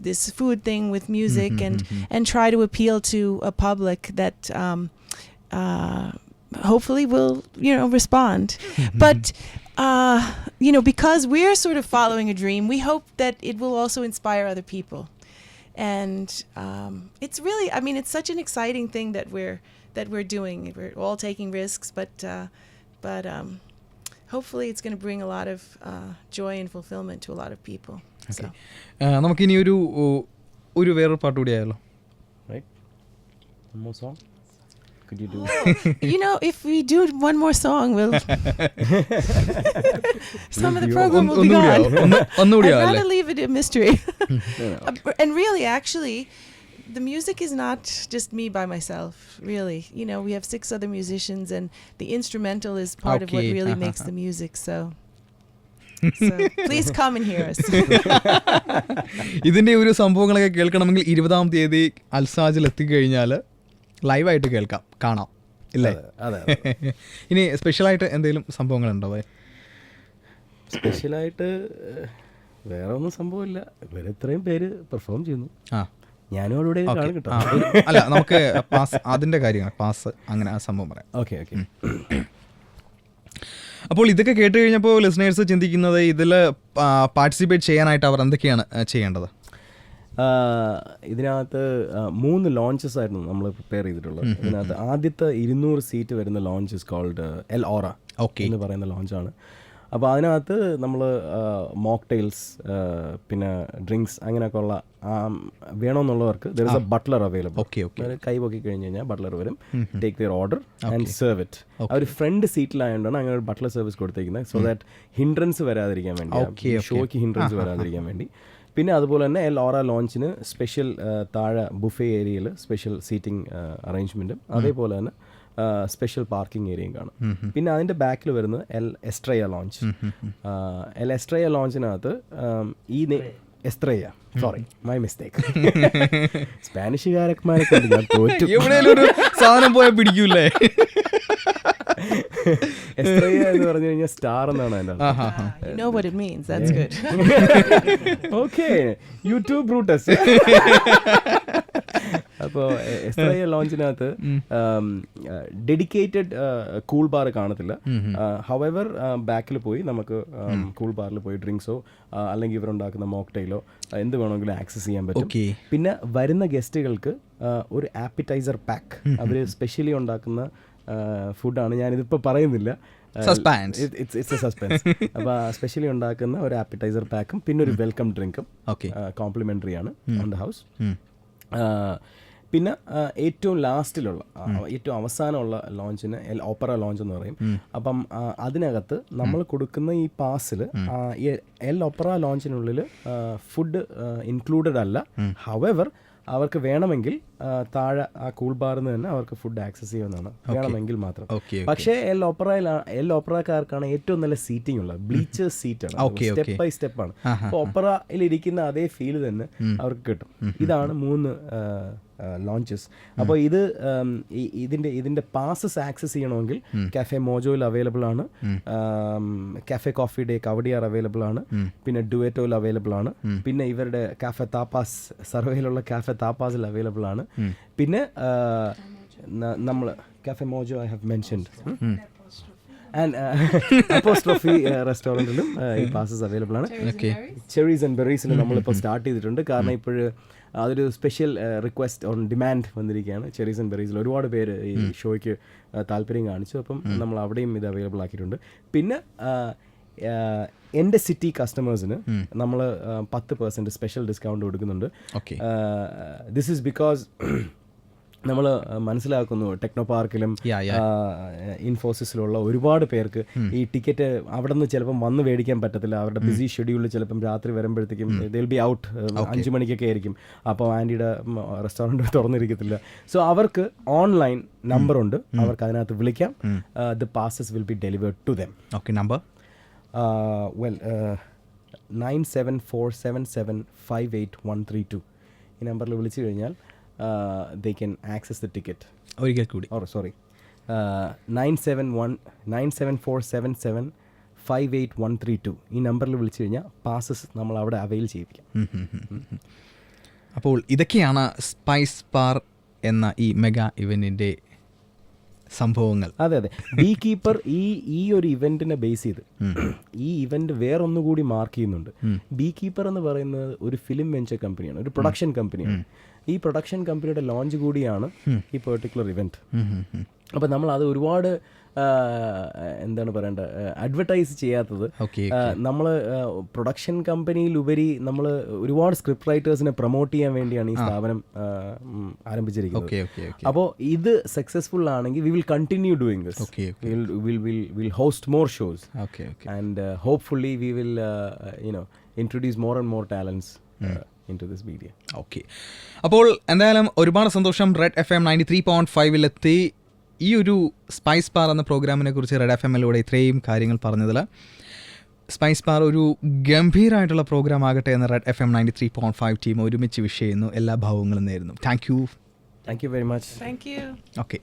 this food thing with music and try to appeal to a public that hopefully will respond. But because we're sort of following a dream, we hope that it will also inspire other people. And it's really, it's such an exciting thing that we're doing. We're all taking risks, but hopefully it's going to bring a lot of joy and fulfillment to a lot of people. So. നമുക്കിനി ഒരു വേറൊരു പാട്ട് കൂടി ആയാലോ? Right? One more song? Could you do? You know, if we do one more song, we'll some of the program will be gone. ഒന്നുകൂടി I'd ആവല്ലേ? rather leave it a mystery. No. And really, actually, the music is not just me by myself, really. You know, we have 6 other musicians, and the instrumental is part of what Okay. really makes the music. So please come and hear us. ഇതിൻ്റെ ഒരു സംഭവങ്ങളൊക്കെ കേൾക്കണമെങ്കിൽ 20-ാം തീയതി അൽസാജിൽ എത്തിക്കഴിഞ്ഞാൽ ലൈവായിട്ട് കാണാം ഇല്ലേ? അതെ. ഇനി സ്പെഷ്യലായിട്ട് എന്തെങ്കിലും സംഭവങ്ങളുണ്ടോ? സ്പെഷ്യലായിട്ട് വേറെ ഒന്നും സംഭവമില്ല. ഇവരെ ഇത്രയും പേര് പെർഫോം ചെയ്യുന്നു. ഞാനും അവിടെ കാണും കേട്ടോ. അല്ല, നമുക്ക് പാസ് അതിൻ്റെ കാര്യമാണ്, പാസ് അങ്ങനെ ആ സംഭവം പറയാം. ഓക്കെ. അപ്പോൾ ഇതൊക്കെ കേട്ട് കഴിഞ്ഞപ്പോൾ ലിസണേഴ്സ് ചിന്തിക്കുന്നത് ഇതിൽ പാർട്ടിസിപ്പേറ്റ് ചെയ്യാനായിട്ട് അവർ എന്തൊക്കെയാണ് ചെയ്യേണ്ടത്? ഇതിനകത്ത് 3 ലോഞ്ചസ് ആയിരുന്നു നമ്മൾ പ്രിപ്പയർ ചെയ്തിട്ടുള്ളത്. ഇതിനകത്ത് ആദ്യത്തെ 200 സീറ്റ് വരുന്ന ലോഞ്ച് ഇസ് കോൾഡ് എൽ ഓറ എന്ന് പറയുന്ന ലോഞ്ചാണ്. അപ്പോൾ അതിനകത്ത് നമ്മൾ മോക്ടെയിൽസ് പിന്നെ ഡ്രിങ്ക്സ് അങ്ങനെയൊക്കെ ഉള്ള വേണമെന്നുള്ളവർക്ക് there is a butler available. കൈ പൊക്കി കഴിഞ്ഞ് കഴിഞ്ഞാൽ ബട്ട്ലർ വരും, take their order and serve it. അവർ ഫ്രണ്ട് സീറ്റിലായതുകൊണ്ടാണ് അങ്ങനെ ഒരു ബട്ട്ലർ സർവീസ് കൊടുത്തേക്കുന്നത്, സോ ദാറ്റ് ഹിൻഡ്രൻസ് വരാതിരിക്കാൻ വേണ്ടി, ഷോയ്ക്ക് ഹിൻഡ്രൻസ് വരാതിരിക്കാൻ വേണ്ടി. പിന്നെ അതുപോലെ തന്നെ എൽ ഓറ ലോഞ്ചിന് സ്പെഷ്യൽ താഴെ ബുഫേ ഏരിയയിൽ സ്പെഷ്യൽ സീറ്റിംഗ് അറേഞ്ച്മെൻറ്റും അതേപോലെ തന്നെ സ്പെഷ്യൽ പാർക്കിംഗ് ഏരിയയും കാണും. പിന്നെ അതിൻ്റെ ബാക്കിൽ വരുന്നത് El Estrella lounge. El Estrella ലോഞ്ചിനകത്ത് എസ്ട്രയ, സോറി മൈ മിസ്റ്റേക്ക്, സ്പാനിഷുകാരന്മാരൊക്കെ ഞാൻ തോറ്റു. എവിടെയെങ്കിലും സാധനം പോയാൽ പിടിക്കൂലേ? എസ്ട്രയ എന്ന് പറഞ്ഞു കഴിഞ്ഞാൽ സ്റ്റാർ എന്നാണ് അതിൻ്റെ. You know what it means. That's good. Okay, YouTube Brutus. അപ്പോൾ എസ്ട്രയ ലോഞ്ചിനകത്ത് ഡെഡിക്കേറ്റഡ് കൂൾ ബാർ കാണത്തില്ല. ഹവെവർ ബാക്കിൽ പോയി നമുക്ക് കൂൾ ബാറിൽ പോയി ഡ്രിങ്ക്സോ അല്ലെങ്കിൽ ഇവരുണ്ടാക്കുന്ന മോക്ടെയിലോ എന്ത് വേണമെങ്കിലും ആക്സസ് ചെയ്യാൻ പറ്റും. പിന്നെ വരുന്ന ഗസ്റ്റുകൾക്ക് ഒരു ആപ്പിറ്റൈസർ പാക്ക്, അവർ സ്പെഷ്യലി ഉണ്ടാക്കുന്ന ഫുഡാണ്, ഞാനിതിപ്പോൾ പറയുന്നില്ല, ഇറ്റ്സ് എ സസ്പെൻസ്. അപ്പോൾ സ്പെഷ്യലി ഉണ്ടാക്കുന്ന ഒരു ആപ്പിറ്റൈസർ പാക്കും പിന്നെ ഒരു വെൽക്കം ഡ്രിങ്കും കോംപ്ലിമെൻ്ററി ആണ് ഓൺ ദ ഹൗസ്. പിന്നെ ഏറ്റവും ലാസ്റ്റിലുള്ള ഏറ്റവും അവസാനമുള്ള ലോഞ്ചിന് ഓപ്പറ ലോഞ്ച് എന്ന് പറയും. അപ്പം അതിനകത്ത് നമ്മൾ കൊടുക്കുന്ന ഈ പാസിൽ എൽ ഓപ്പറ ലോഞ്ചിനുള്ളിൽ ഫുഡ് ഇൻക്ലൂഡഡ് അല്ല. ഹവെവർ അവർക്ക് വേണമെങ്കിൽ താഴെ ആ കൂൾ ബാറിൽ നിന്ന് തന്നെ അവർക്ക് ഫുഡ് ആക്സസ് ചെയ്യാവുന്നതാണ്, വേണമെങ്കിൽ മാത്രം. പക്ഷേ എൽ ഓപ്പറക്കാർക്കാണ് ഏറ്റവും നല്ല സീറ്റിംഗ് ഉള്ളത്, ബ്ലീച്ചേഴ്സ് സീറ്റാണ്, സ്റ്റെപ്പ് ബൈ സ്റ്റെപ്പാണ്. അപ്പോൾ ഓപ്പറയിൽ ഇരിക്കുന്ന അതേ ഫീൽ തന്നെ അവർക്ക് കിട്ടും. ഇതാണ് 3 ലോഞ്ചസ്. അപ്പോൾ ഇതിൻ്റെ പാസസ് ആക്സസ് ചെയ്യണമെങ്കിൽ കാഫെ മോജോയിൽ അവൈലബിൾ ആണ്, കാഫെ കോഫി ഡേ കവഡിയാർ അവൈലബിൾ ആണ്, പിന്നെ ഡുവേറ്റോയിൽ അവൈലബിൾ ആണ്, പിന്നെ ഇവരുടെ കാഫെ താപ്പാസ് സർവേയിലുള്ള കാഫെ താപ്പാസിൽ അവൈലബിൾ ആണ്. പിന്നെ നമ്മൾ cafe Mojo I have mentioned and apostrophe റെസ്റ്റോറൻറ്റിലും ഈ പാസസ് അവൈലബിൾ ആണ്. ചെറീസ് ആൻഡ് ബെറീസിൽ നമ്മളിപ്പോൾ സ്റ്റാർട്ട് ചെയ്തിട്ടുണ്ട്, കാരണം ഇപ്പോഴ് അതൊരു സ്പെഷ്യൽ റിക്വസ്റ്റ് ഓൺ ഡിമാൻഡ് വന്നിരിക്കുകയാണ്. ചെറീസ് ആൻഡ് ബെറീസിൽ ഒരുപാട് പേര് ഈ ഷോയ്ക്ക് താല്പര്യം കാണിച്ചു, അപ്പം നമ്മൾ അവിടെയും ഇത് അവൈലബിൾ ആക്കിയിട്ടുണ്ട്. പിന്നെ എൻ്റെ സിറ്റി കസ്റ്റമേഴ്സിന് നമ്മൾ 10% സ്പെഷ്യൽ ഡിസ്കൗണ്ട് കൊടുക്കുന്നുണ്ട്. ദിസ് ഈസ് ബിക്കോസ് നമ്മൾ മനസ്സിലാക്കുന്നു ടെക്നോ പാർക്കിലും ഇൻഫോസിസിലുള്ള ഒരുപാട് പേർക്ക് ഈ ടിക്കറ്റ് അവിടെ നിന്ന് ചിലപ്പം വന്ന് മേടിക്കാൻ പറ്റത്തില്ല. അവരുടെ ബിസി ഷെഡ്യൂളിൽ ചിലപ്പം രാത്രി വരുമ്പോഴത്തേക്കും ദേ വിൽ ബി ഔട്ട് 5 മണിക്കൊക്കെ ആയിരിക്കും. അപ്പോൾ ആൻറ്റിയുടെ റെസ്റ്റോറൻറ്റ് തുറന്നിരിക്കത്തില്ല. സോ അവർക്ക് ഓൺലൈൻ നമ്പറുണ്ട്, അവർക്ക് അതിനകത്ത് വിളിക്കാം. The passes will be delivered to them. Number 9747758132. ഈ നമ്പറിൽ വിളിച്ചു കഴിഞ്ഞാൽ they can access the ticket. ഒരിക്കൽ കൂടി, sorry, 9747758132. ഈ നമ്പറിൽ വിളിച്ചു കഴിഞ്ഞാൽ പാസസ് നമ്മൾ അവിടെ അവൈൽ ചെയ്യിപ്പിക്കാം. അപ്പോൾ ഇതൊക്കെയാണ് സ്പൈസ് ബാർ എന്ന ഈ മെഗാ ഇവന്റിന്റെ സംഭവങ്ങൾ. അതെ, ബീ കീപ്പർ ഈ ഒരു ഇവന്റിനെ ബേസ് ചെയ്ത് ഈ ഇവന്റ് വേറൊന്നുകൂടി മാർക്ക് ചെയ്യുന്നുണ്ട്. ബീ കീപ്പർ എന്ന് പറയുന്നത് ഒരു ഫിലിം വെഞ്ചർ കമ്പനിയാണ്, ഒരു പ്രൊഡക്ഷൻ കമ്പനിയാണ്. ഈ പ്രൊഡക്ഷൻ കമ്പനിയുടെ ലോഞ്ച് കൂടിയാണ് ഈ പെർട്ടിക്കുലർ ഇവന്റ്. അപ്പോൾ നമ്മൾ അത് ഒരുപാട് എന്താണ് പറയേണ്ടത്, അഡ്വർടൈസ് ചെയ്യാത്തത്. ഓക്കെ നമ്മൾ പ്രൊഡക്ഷൻ കമ്പനിയിലുപരി നമ്മൾ ഒരുപാട് സ്ക്രിപ്റ്റ് റൈറ്റേഴ്സിനെ പ്രൊമോട്ട് ചെയ്യാൻ വേണ്ടിയാണ് ഈ സ്ഥാപനം ആരംഭിച്ചിരിക്കുന്നത്. ഓക്കെ ഓക്കെ ഓക്കെ അപ്പോൾ ഇത് സക്സസ്ഫുൾ ആണെങ്കിൽ we will continue doing this. Okay will host more shows okay okay and hopefully we will introduce more and more talents into this media. Okay, അപ്പോൾ എന്തായാലും ഒരുപാട് സന്തോഷം. റെഡ് FM 93.5 ഈ ഒരു spice bar എന്ന പ്രോഗ്രാമിനെ കുറിച്ച് റെഡ് FM ഇത്രയും കാര്യങ്ങൾ പറഞ്ഞതിൽ സ്പൈസ് ബാർ ഒരു ഗംഭീരമായിട്ടുള്ള പ്രോഗ്രാം ആകട്ടെ എന്ന് റെഡ് FM 93.5 ടീം ഒരുമിച്ച് വിഷ് ചെയ്യുന്നു. എല്ലാ ഭാവങ്ങളും നേരുന്നു. Thank you very much. Thank you. Okay.